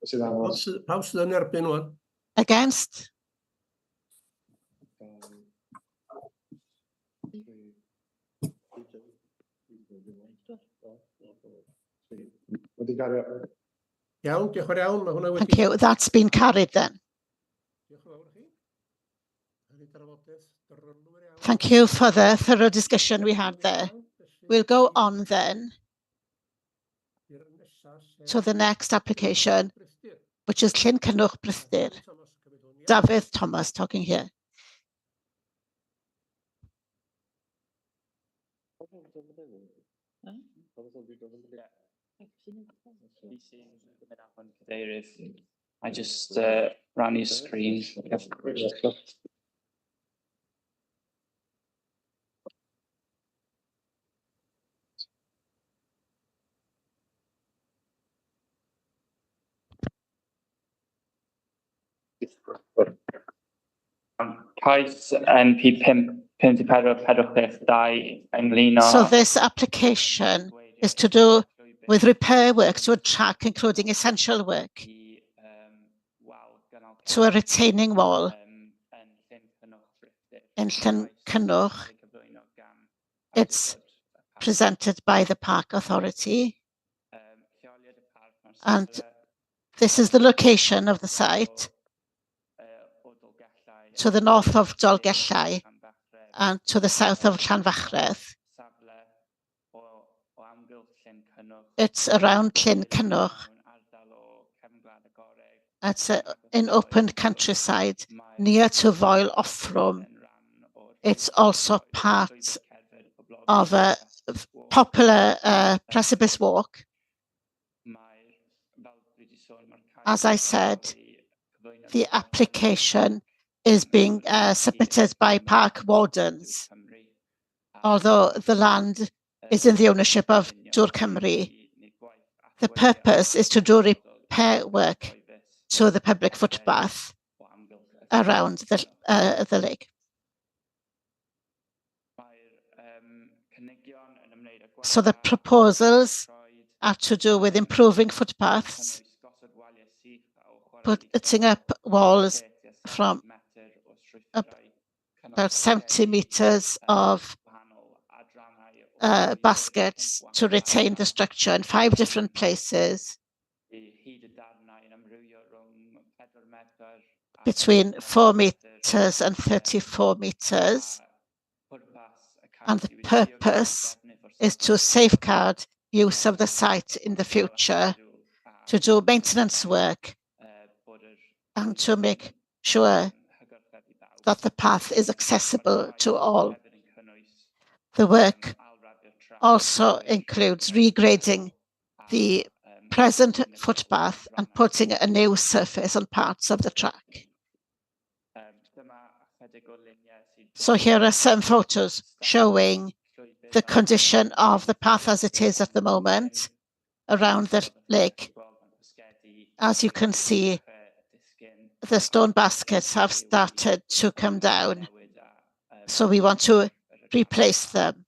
Pawb sydd yn erbyn wan? Against? Iawn, diolch yn fawr iawn. Ma' hwnna wedi... Thank you. That's been carried then. Thank you for the thorough discussion we had there. We'll go on then to the next application, which is Llyn Cynwch Brystyr. David Thomas talking here. I just ran your screen. Cais NP 5442 ynglŷn â... So this application is to do with repair work to a track, including essential work, to a retaining wall in Llyn Cynwch. It's presented by the Park Authority. And this is the location of the site, to the north of Dolgellau and to the south of Llanfachredd. It's around Llyn Cynwch. It's in open countryside near to Foel Offrwm. It's also part of a popular precipice walk. As I said, the application is being submitted by park wardens, although the land is in the ownership of Dŵr Cymru. The purpose is to do repair work to the public footpath around the lake. So the proposals are to do with improving footpaths, putting up walls from about 70 meters of baskets to retain the structure in 5 different places, between 4 meters and 34 meters. And the purpose is to safeguard use of the site in the future to do maintenance work and to make sure that the path is accessible to all. The work also includes regrading the present footpath and putting a new surface on parts of the track. So here are some photos showing the condition of the path as it is at the moment around the lake. As you can see, the stone baskets have started to come down, so we want to replace them.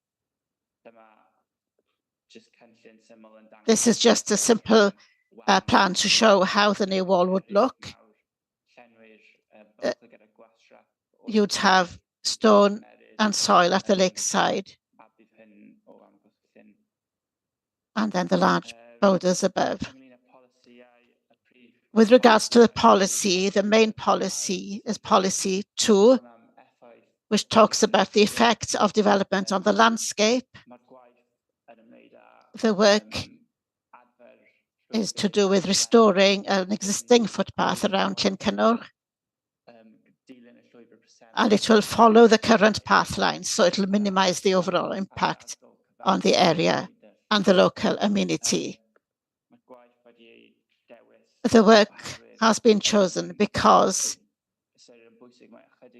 This is just a simple plan to show how the new wall would look. You'd have stone and soil at the lakeside, and then the large boulders above. With regards to the policy, the main policy is policy 2, which talks about the effects of development on the landscape. The work is to do with restoring an existing footpath around Llyn Cynwr, and it will follow the current path lines, so it will minimize the overall impact on the area and the local amenity. The work has been chosen because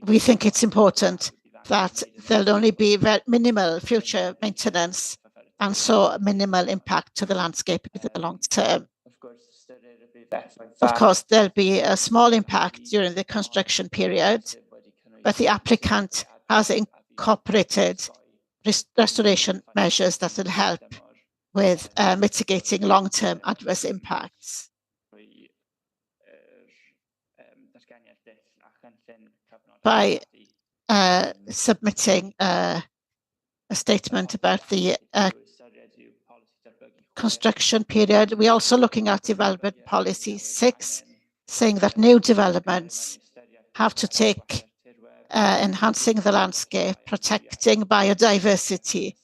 we think it's important that there'll only be very minimal future maintenance and so minimal impact to the landscape in the long term. Of course, there'll be a small impact during the construction period, but the applicant has incorporated restoration measures that will help with mitigating long-term adverse impacts. By submitting a statement about the construction period, we're also looking at development policy 6, saying that new developments have to take enhancing the landscape, protecting biodiversity,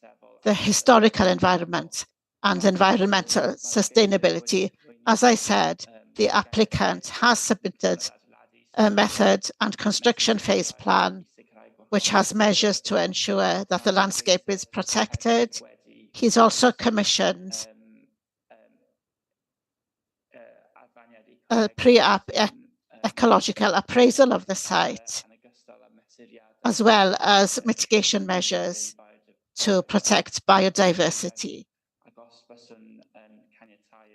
the historical environment, and environmental sustainability. As I said, the applicant has submitted a method and construction phase plan, which has measures to ensure that the landscape is protected. He's also commissioned a pre-app ecological appraisal of the site, as well as mitigation measures to protect biodiversity.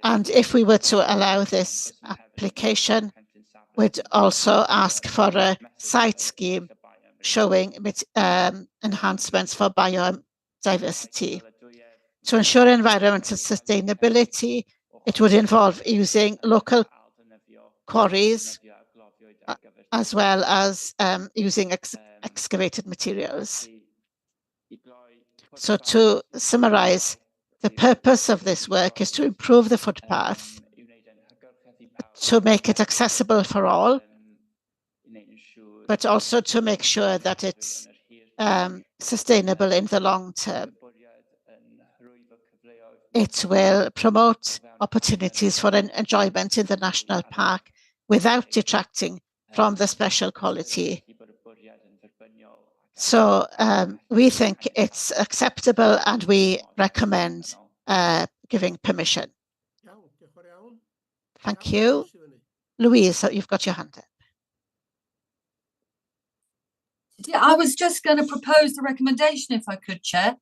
And if we were to allow this application, we'd also ask for a site scheme showing enhancements for biodiversity. To ensure environmental sustainability, it would involve using local quarries, as well as using excavated materials. So to summarize, the purpose of this work is to improve the footpath, to make it accessible for all, but also to make sure that it's sustainable in the long term. It will promote opportunities for enjoyment in the national park without detracting from the special quality. So we think it's acceptable and we recommend giving permission. Thank you. Louise, you've got your hand up. Yeah, I was just going to propose the recommendation if I could, Chair.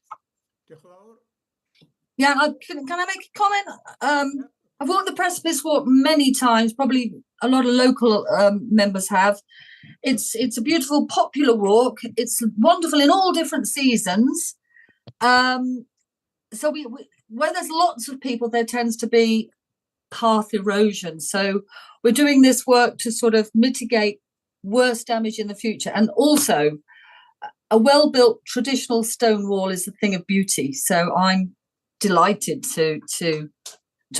Yeah, can I make a comment? I've walked the Precipice Walk many times, probably a lot of local members have. It's a beautiful, popular walk. It's wonderful in all different seasons. So where there's lots of people, there tends to be path erosion. So we're doing this work to sort of mitigate worse damage in the future. And also, a well-built traditional stone wall is a thing of beauty. So I'm delighted to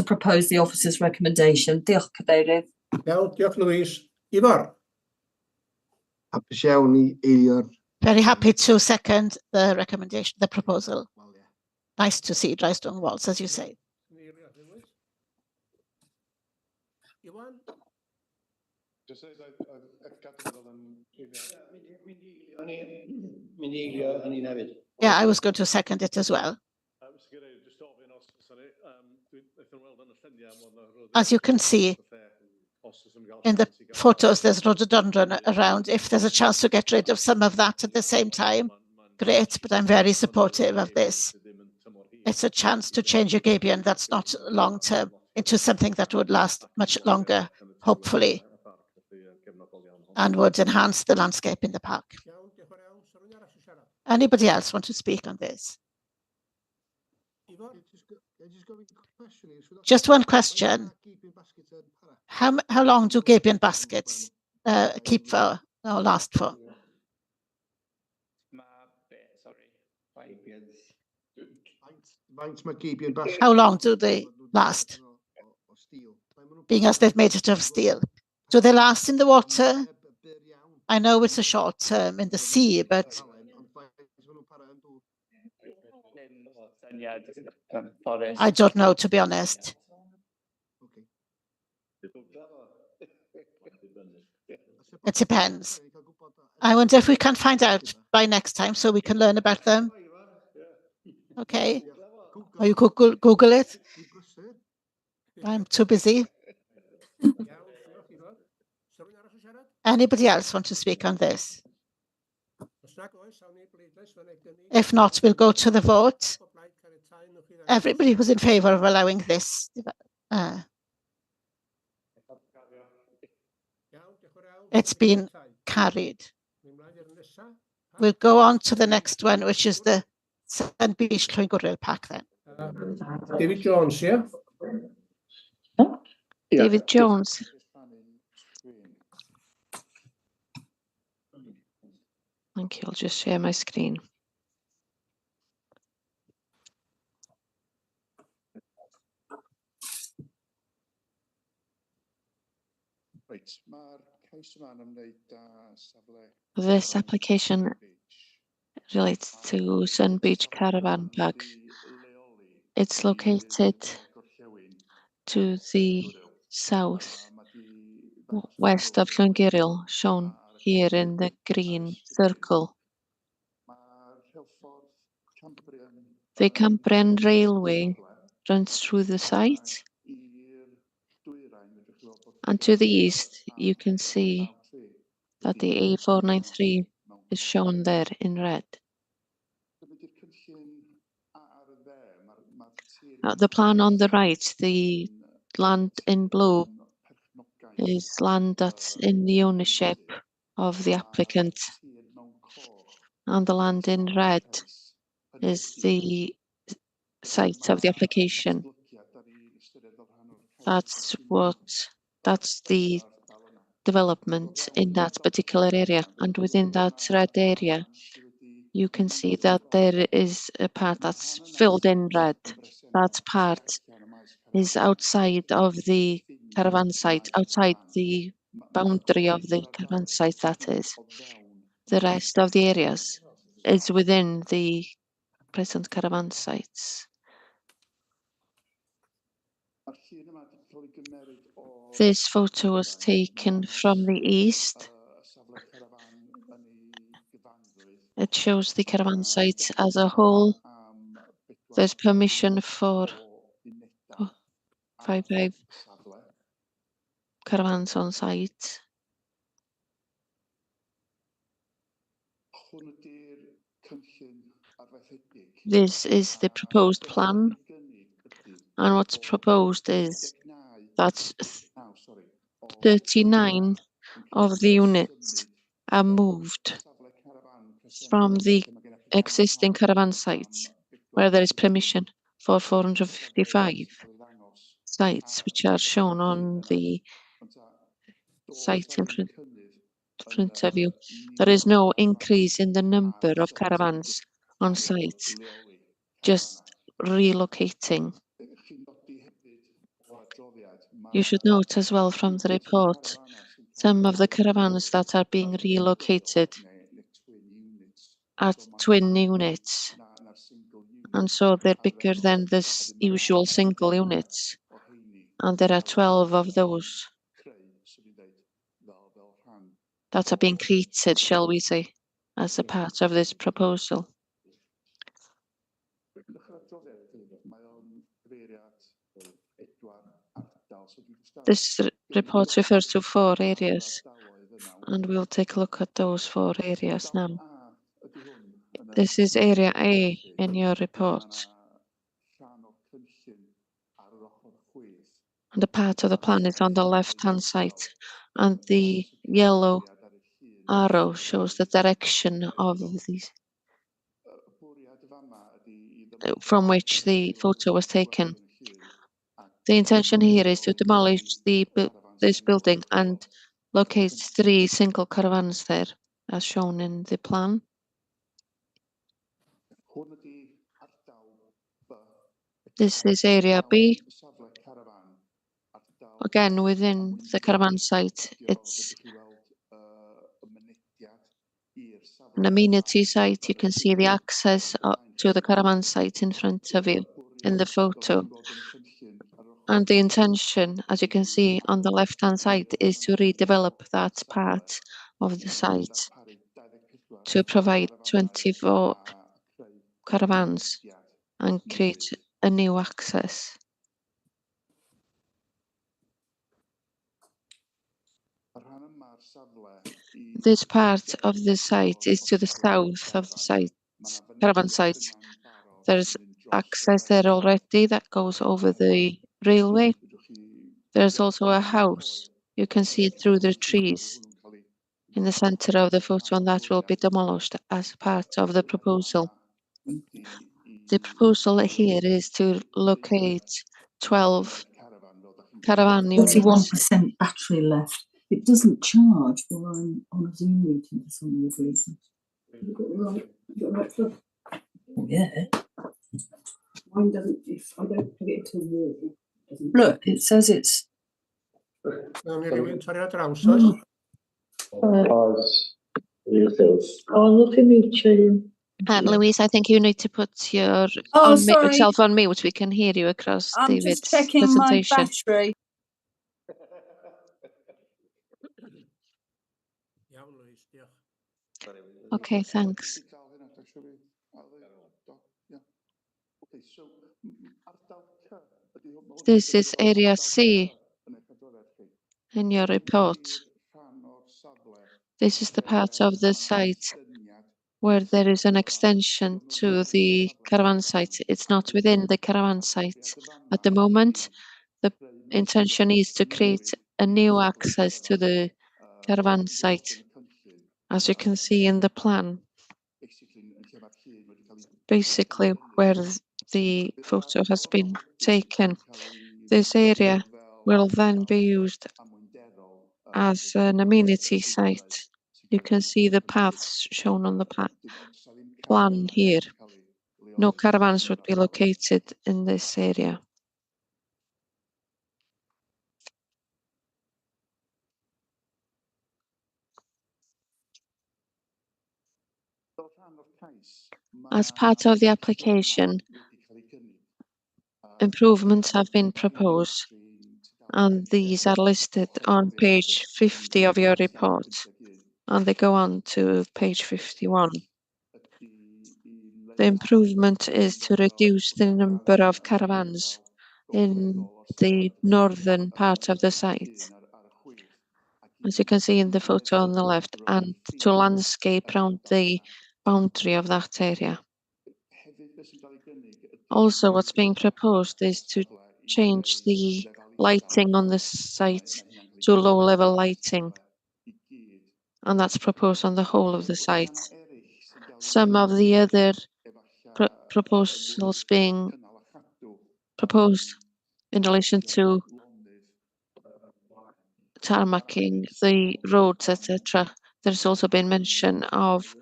propose the officer's recommendation. Diolch, Cadeirydd. Iawn, diolch Louise. Ifor. Hapus iawn i eilio'r. Very happy to second the recommendation, the proposal. Nice to see dry stone walls, as you say. Iwan? Yeah, I was going to second it as well. As you can see in the photos, there's rhododendron around. If there's a chance to get rid of some of that at the same time, great, but I'm very supportive of this. It's a chance to change a gabion that's not long-term into something that would last much longer, hopefully, and would enhance the landscape in the park. Anybody else want to speak on this? Just one question. How long do gabion baskets keep for or last for? How long do they last? Being as they've made it of steel. Do they last in the water? I know it's a short term in the sea, but I don't know, to be honest. It depends. I wonder if we can find out by next time so we can learn about them. Okay. Or you Google it? I'm too busy. Anybody else want to speak on this? If not, we'll go to the vote. Everybody who's in favour of allowing this. It's been carried. We'll go on to the next one, which is the Sun Beach Llwyn Gwril Park then. David Jones, yeah? David Jones. Thank you. I'll just share my screen. This application relates to Sun Beach Caravan Park. It's located to the south west of Llwyn, shown here in the green circle. The Cambrian Railway runs through the site, and to the east you can see that the A493 is shown there in red. The plan on the right, the land in blue, is land that's in the ownership of the applicant, and the land in red is the site of the application. That's the development in that particular area, and within that red area you can see that there is a part that's filled in red. That part is outside of the caravan site, outside the boundary of the caravan site, that is. The rest of the areas is within the present caravan sites. This photo was taken from the east. It shows the caravan site as a whole. There's permission for 5 caravans on site. This is the proposed plan, and what's proposed is that 39 of the units are moved from the existing caravan sites, where there is permission for 455 sites, which are shown on the site in front of you. There is no increase in the number of caravans on site, just relocating. You should note as well from the report, some of the caravans that are being relocated are twin units, and so they're bigger than the usual single units, and there are 12 of those that are being created, shall we say, as a part of this proposal. This report refers to 4 areas, and we'll take a look at those 4 areas now. This is area A in your report. And the part of the plan is on the left-hand side, and the yellow arrow shows the direction of these, from which the photo was taken. The intention here is to demolish this building and locate 3 single caravans there, as shown in the plan. This is area B. Again, within the caravan site, it's an amenity site. You can see the access to the caravan site in front of you in the photo. And the intention, as you can see on the left-hand side, is to redevelop that part of the site to provide 24 caravans and create a new access. This part of the site is to the south of the caravan site. There's access there already that goes over the railway. There's also a house. You can see it through the trees in the center of the photo, and that will be demolished as part of the proposal. The proposal here is to locate 12 caravan units. 41% battery left. It doesn't charge while I'm on a Zoom meeting for some weird reason. Oh, yeah. Mine doesn't, if I don't put it into the wall. Look, it says it's. Nawn ni rywun torri ar draws, look at me, children. Louise, I think you need to put your Sorry. yourself on mute. We can hear you across I'm David's just checking my presentation. battery. Okay, thanks. This is area C in your report. This is the part of the site where there is an extension to the caravan site. It's not within the caravan site at the moment. The intention is to create a new access to the caravan site, as you can see in the plan. Basically, where the photo has been taken, this area will then be used as an amenity site. You can see the paths shown on the plan here. No caravans would be located in this area. As part of the application, improvements have been proposed, and these are listed on page 50 of your report, and they go on to page 51. The improvement is to reduce the number of caravans in the northern part of the site, as you can see in the photo on the left, and to landscape around the boundary of that area. Also, what's being proposed is to change the lighting on the site to low-level lighting, and that's proposed on the whole of the site. Some of the other proposals being proposed in relation to tarmacking the roads, etc. There's also been mention of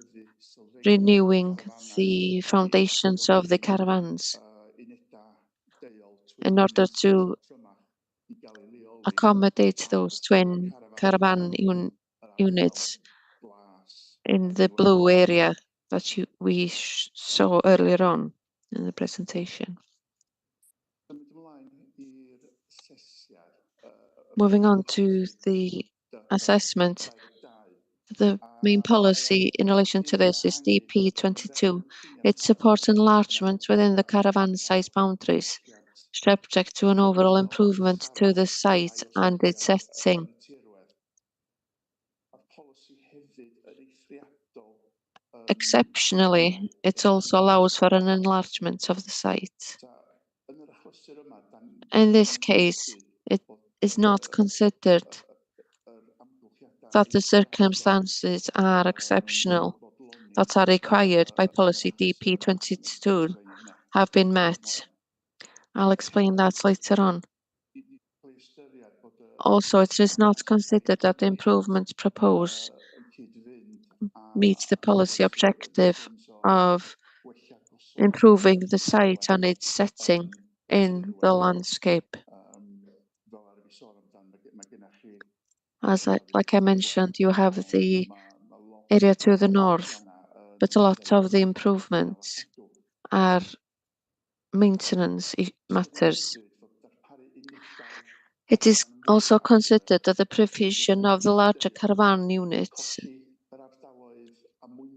renewing the foundations of the caravans in order to accommodate those twin caravan units in the blue area that we saw earlier on in the presentation. Moving on to the assessment, The main policy in relation to this is DP22. It supports enlargement within the caravan size boundaries, subject to an overall improvement to the site and its setting. Exceptionally, it also allows for an enlargement of the site. In this case, it is not considered that the circumstances are exceptional that are required by policy DP22 have been met. I'll explain that later on. Also, it is not considered that the improvements proposed meet the policy objective of improving the site and its setting in the landscape. Like I mentioned, you have the area to the north, but a lot of the improvements are maintenance matters. It is also considered that the provision of the larger caravan units,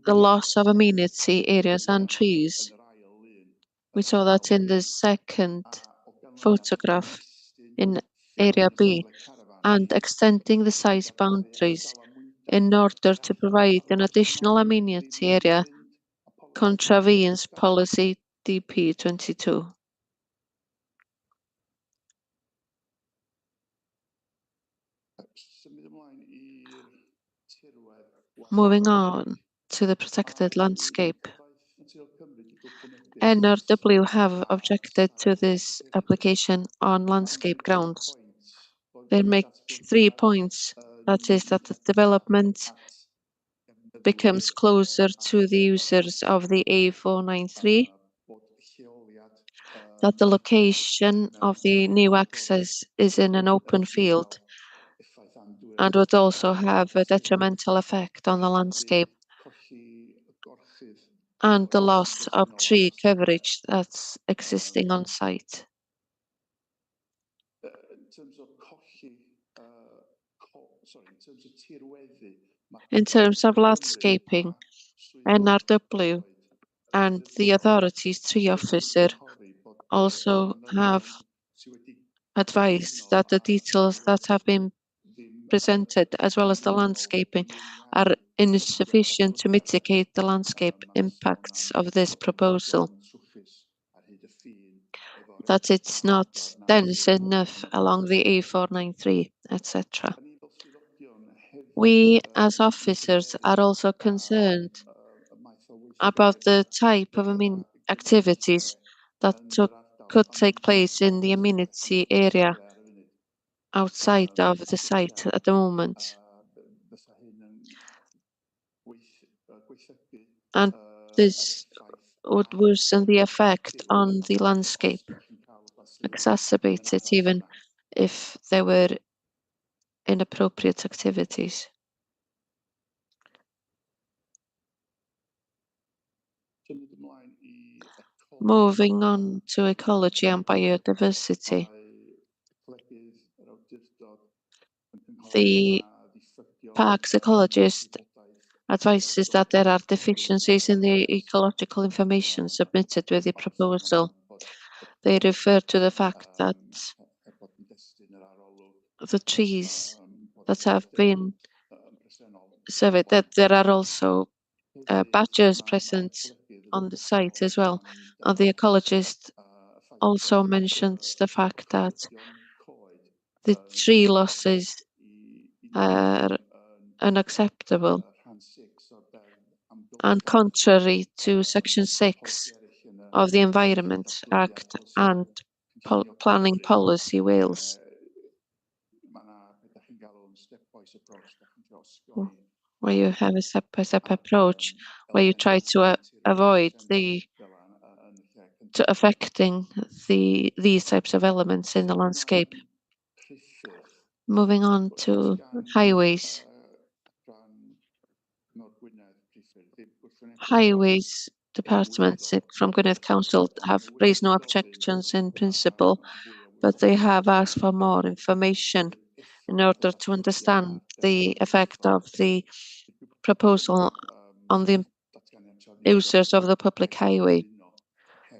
the loss of amenity areas and trees. We saw that in the second photograph in Area B, and extending the size boundaries in order to provide an additional amenity area contravenes policy DP22. Moving on to the protected landscape. NRW have objected to this application on landscape grounds. They make 3 points. That is that the development becomes closer to the users of the A493, that the location of the new access is in an open field and would also have a detrimental effect on the landscape, and the loss of tree coverage that's existing on site. In terms of landscaping, NRW and the authority's tree officer also have advised that the details that have been presented, as well as the landscaping, are insufficient to mitigate the landscape impacts of this proposal. That it's not dense enough along the A493, etc. We, as officers, are also concerned about the type of activities that could take place in the amenity area outside of the site at the moment. And this would worsen the effect on the landscape, exacerbate it even if there were inappropriate activities. Moving on to ecology and biodiversity. The park's ecologist advises that there are deficiencies in the ecological information submitted with the proposal. They refer to the fact that the trees that have been surveyed, that there are also badgers present on the site as well. And the ecologist also mentions the fact that the tree losses are unacceptable and contrary to Section 6 of the Environment Act and Planning Policy Wales, where you have a step-by-step approach, where you try to avoid affecting these types of elements in the landscape. Moving on to highways. Highways departments from Gwynedd Council have raised no objections in principle, but they have asked for more information in order to understand the effect of the proposal on the users of the public highway,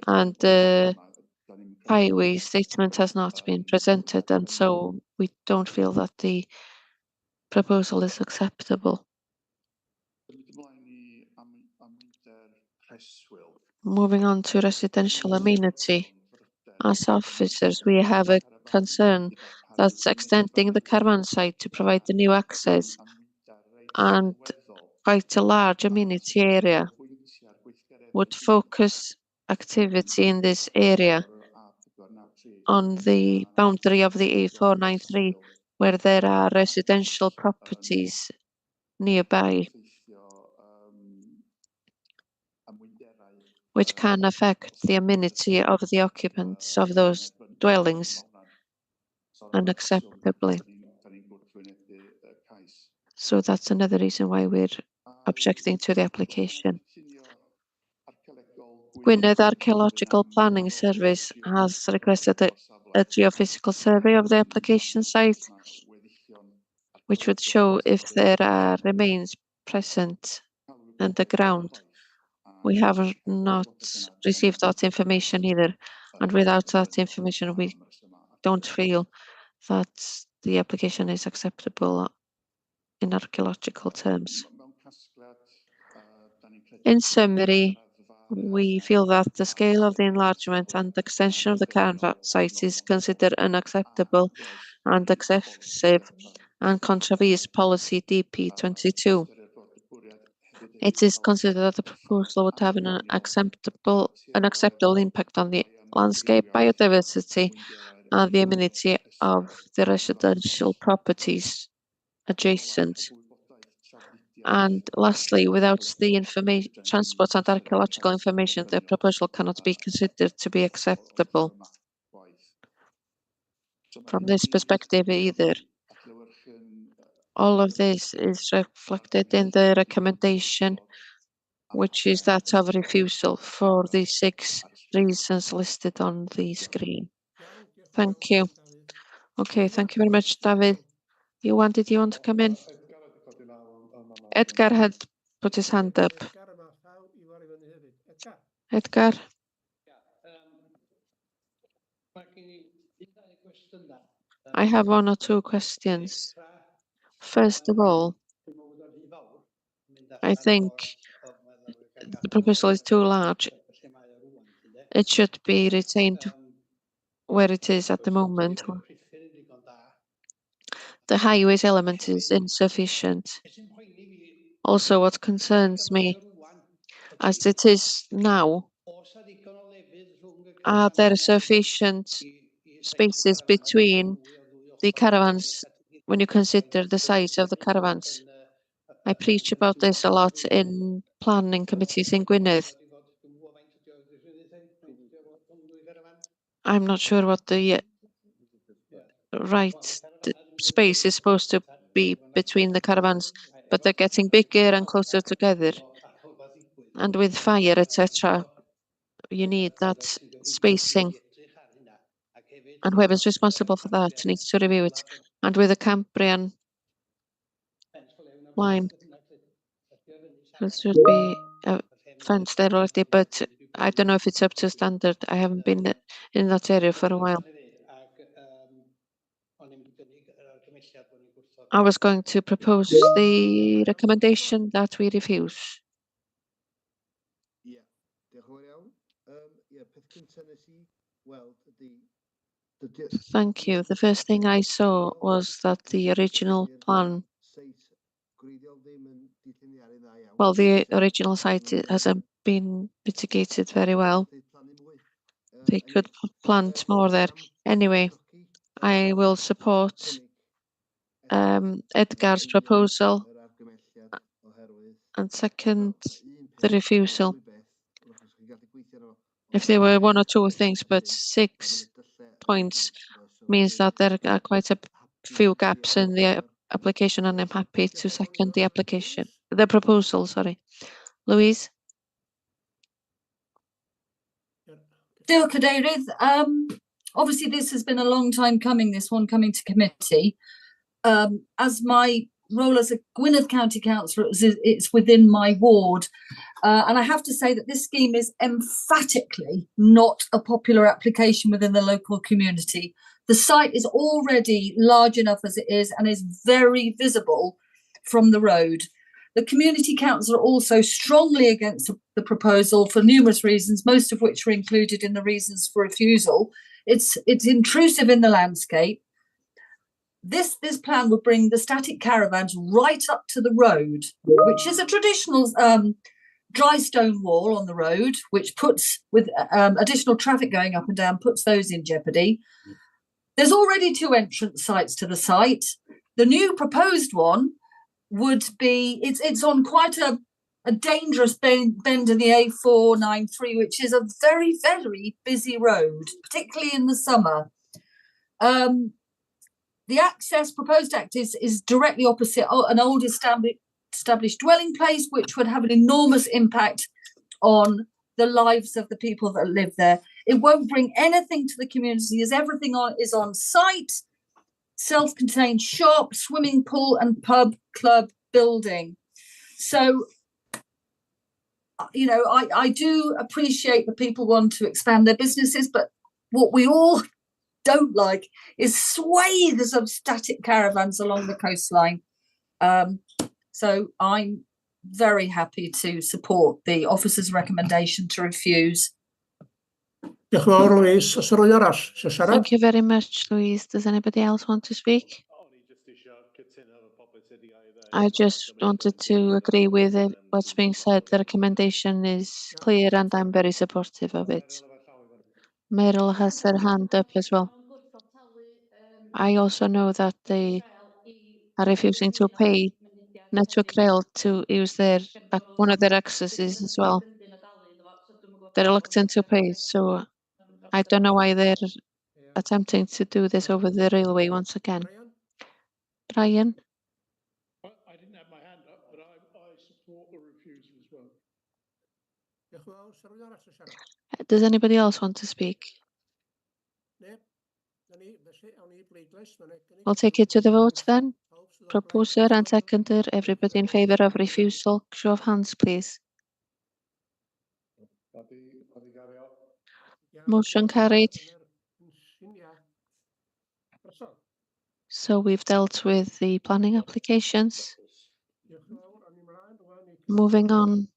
and the highway statement has not been presented, and so we don't feel that the proposal is acceptable. Moving on to residential amenity. As officers, we have a concern that's extending the caravan site to provide the new access and quite a large amenity area would focus activity in this area on the boundary of the A493, where there are residential properties nearby, which can affect the amenity of the occupants of those dwellings unacceptably. So that's another reason why we're objecting to the application. Gwynedd Archaeological Planning Service has requested a geophysical survey of the application site, which would show if there are remains present underground. We have not received that information either, and without that information, we don't feel that the application is acceptable in archaeological terms. In summary, we feel that the scale of the enlargement and extension of the caravan site is considered unacceptable and excessive and contravenes policy DP22. It is considered that the proposal would have an unacceptable impact on the landscape, biodiversity, and the amenity of the residential properties adjacent. And lastly, without the transport and archaeological information, the proposal cannot be considered to be acceptable. From this perspective either. All of this is reflected in the recommendation, which is that of refusal for the 6 reasons listed on the screen. Thank you. Okay, thank you very much, David. Did you want to come in? Edgar had put his hand up. Edgar? I have 1 or 2 questions. First of all, I think the proposal is too large. It should be retained where it is at the moment. The highways element is insufficient. Also, what concerns me, as it is now, are there sufficient spaces between the caravans when you consider the size of the caravans? I preach about this a lot in planning committees in Gwynedd. I'm not sure what the right space is supposed to be between the caravans, but they're getting bigger and closer together. And with fire, etc., you need that spacing. And whoever's responsible for that needs to review it. And with the Cambrian line, there should be a fence there already, but I don't know if it's up to standard. I haven't been in that area for a while. I was going to propose the recommendation that we refuse. Thank you. The first thing I saw was that the original plan, well, the original site hasn't been mitigated very well. They could plant more there. Anyway, I will support Edgar's proposal and second the refusal. If there were 1 or 2 things, but 6 points means that there are quite a few gaps in the application, and I'm happy to second the proposal, sorry. Louise? Diolch, Cadeirydd. Obviously, this has been a long time coming, this one coming to committee. As my role as a Gwynedd County Councillor, it's within my ward. And I have to say that this scheme is emphatically not a popular application within the local community. The site is already large enough as it is and is very visible from the road. The Community Council are also strongly against the proposal for numerous reasons, most of which are included in the reasons for refusal. It's intrusive in the landscape. This plan would bring the static caravans right up to the road, which is a traditional dry stone wall on the road, which puts, with additional traffic going up and down, puts those in jeopardy. There's already 2 entrance sites to the site. The new proposed one would be, it's on quite a dangerous bend in the A493, which is a very, very busy road, particularly in the summer. The proposed access is directly opposite an old established dwelling place, which would have an enormous impact on the lives of the people that live there. It won't bring anything to the community, as everything is on site, self-contained shop, swimming pool and pub club building. So, I do appreciate that people want to expand their businesses, but what we all don't like is swathes of static caravans along the coastline. So I'm very happy to support the officer's recommendation to refuse. Diolch yn fawr, Louise. Os yna rywun arall isio siarad? Thank you very much, Louise. Does anybody else want to speak? I just wanted to agree with what's being said. The recommendation is clear and I'm very supportive of it. Meryl has her hand up as well. I also know that they are refusing to pay Network Rail to use one of their accesses as well. They're reluctant to pay, so I don't know why they're attempting to do this over the railway once again. Brian? I didn't have my hand up, but I support the refusal as well. Diolch yn fawr. Os yna rywun arall isio siarad? Does anybody else want to speak? We'll take it to the vote then. Proposer and seconder, everybody in favour of refusal, show of hands, please. Motion carried. So we've dealt with the planning applications. Moving on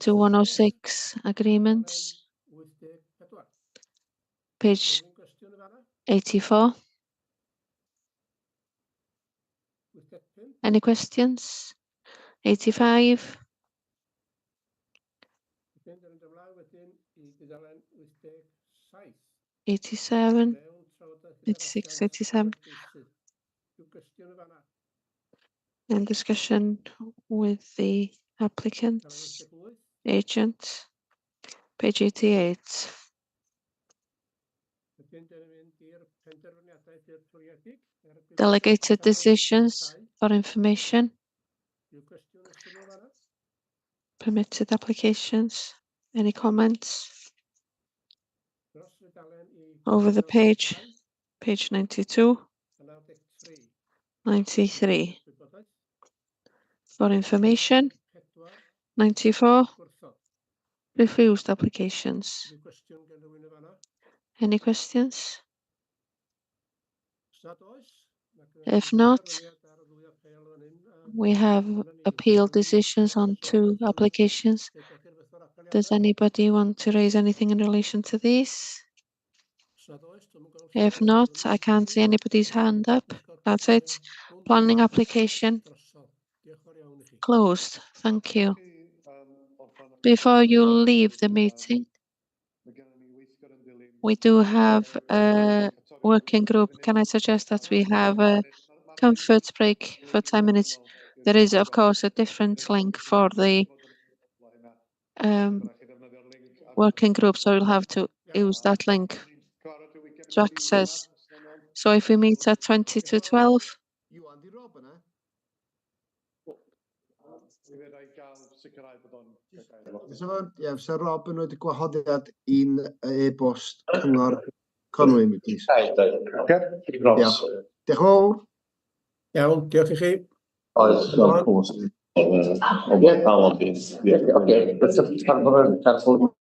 to 106 agreements. Page 84. Any questions? 85. 87. 86, 87. And discussion with the applicants, agent. Page 88. Delegated decisions for information. Permitted applications. Any comments? Over the page, page 92. 93. For information. 94. Refused applications. Any questions? If not, we have appeal decisions on 2 applications. Does anybody want to raise anything in relation to these? If not, I can't see anybody's hand up. That's it. Planning application closed. Thank you. Before you leave the meeting, we do have a working group. Can I suggest that we have a comfort break for 10 minutes? There is, of course, a different link for the working group, so you'll have to use that link to access. So if we meet at 20 to 12. So Rob yn wedi gwahoddiad un e-bost cyngor Conwy mi plîs. Diolch yn fawr. Iawn, diolch i chi. Okay, let's have council.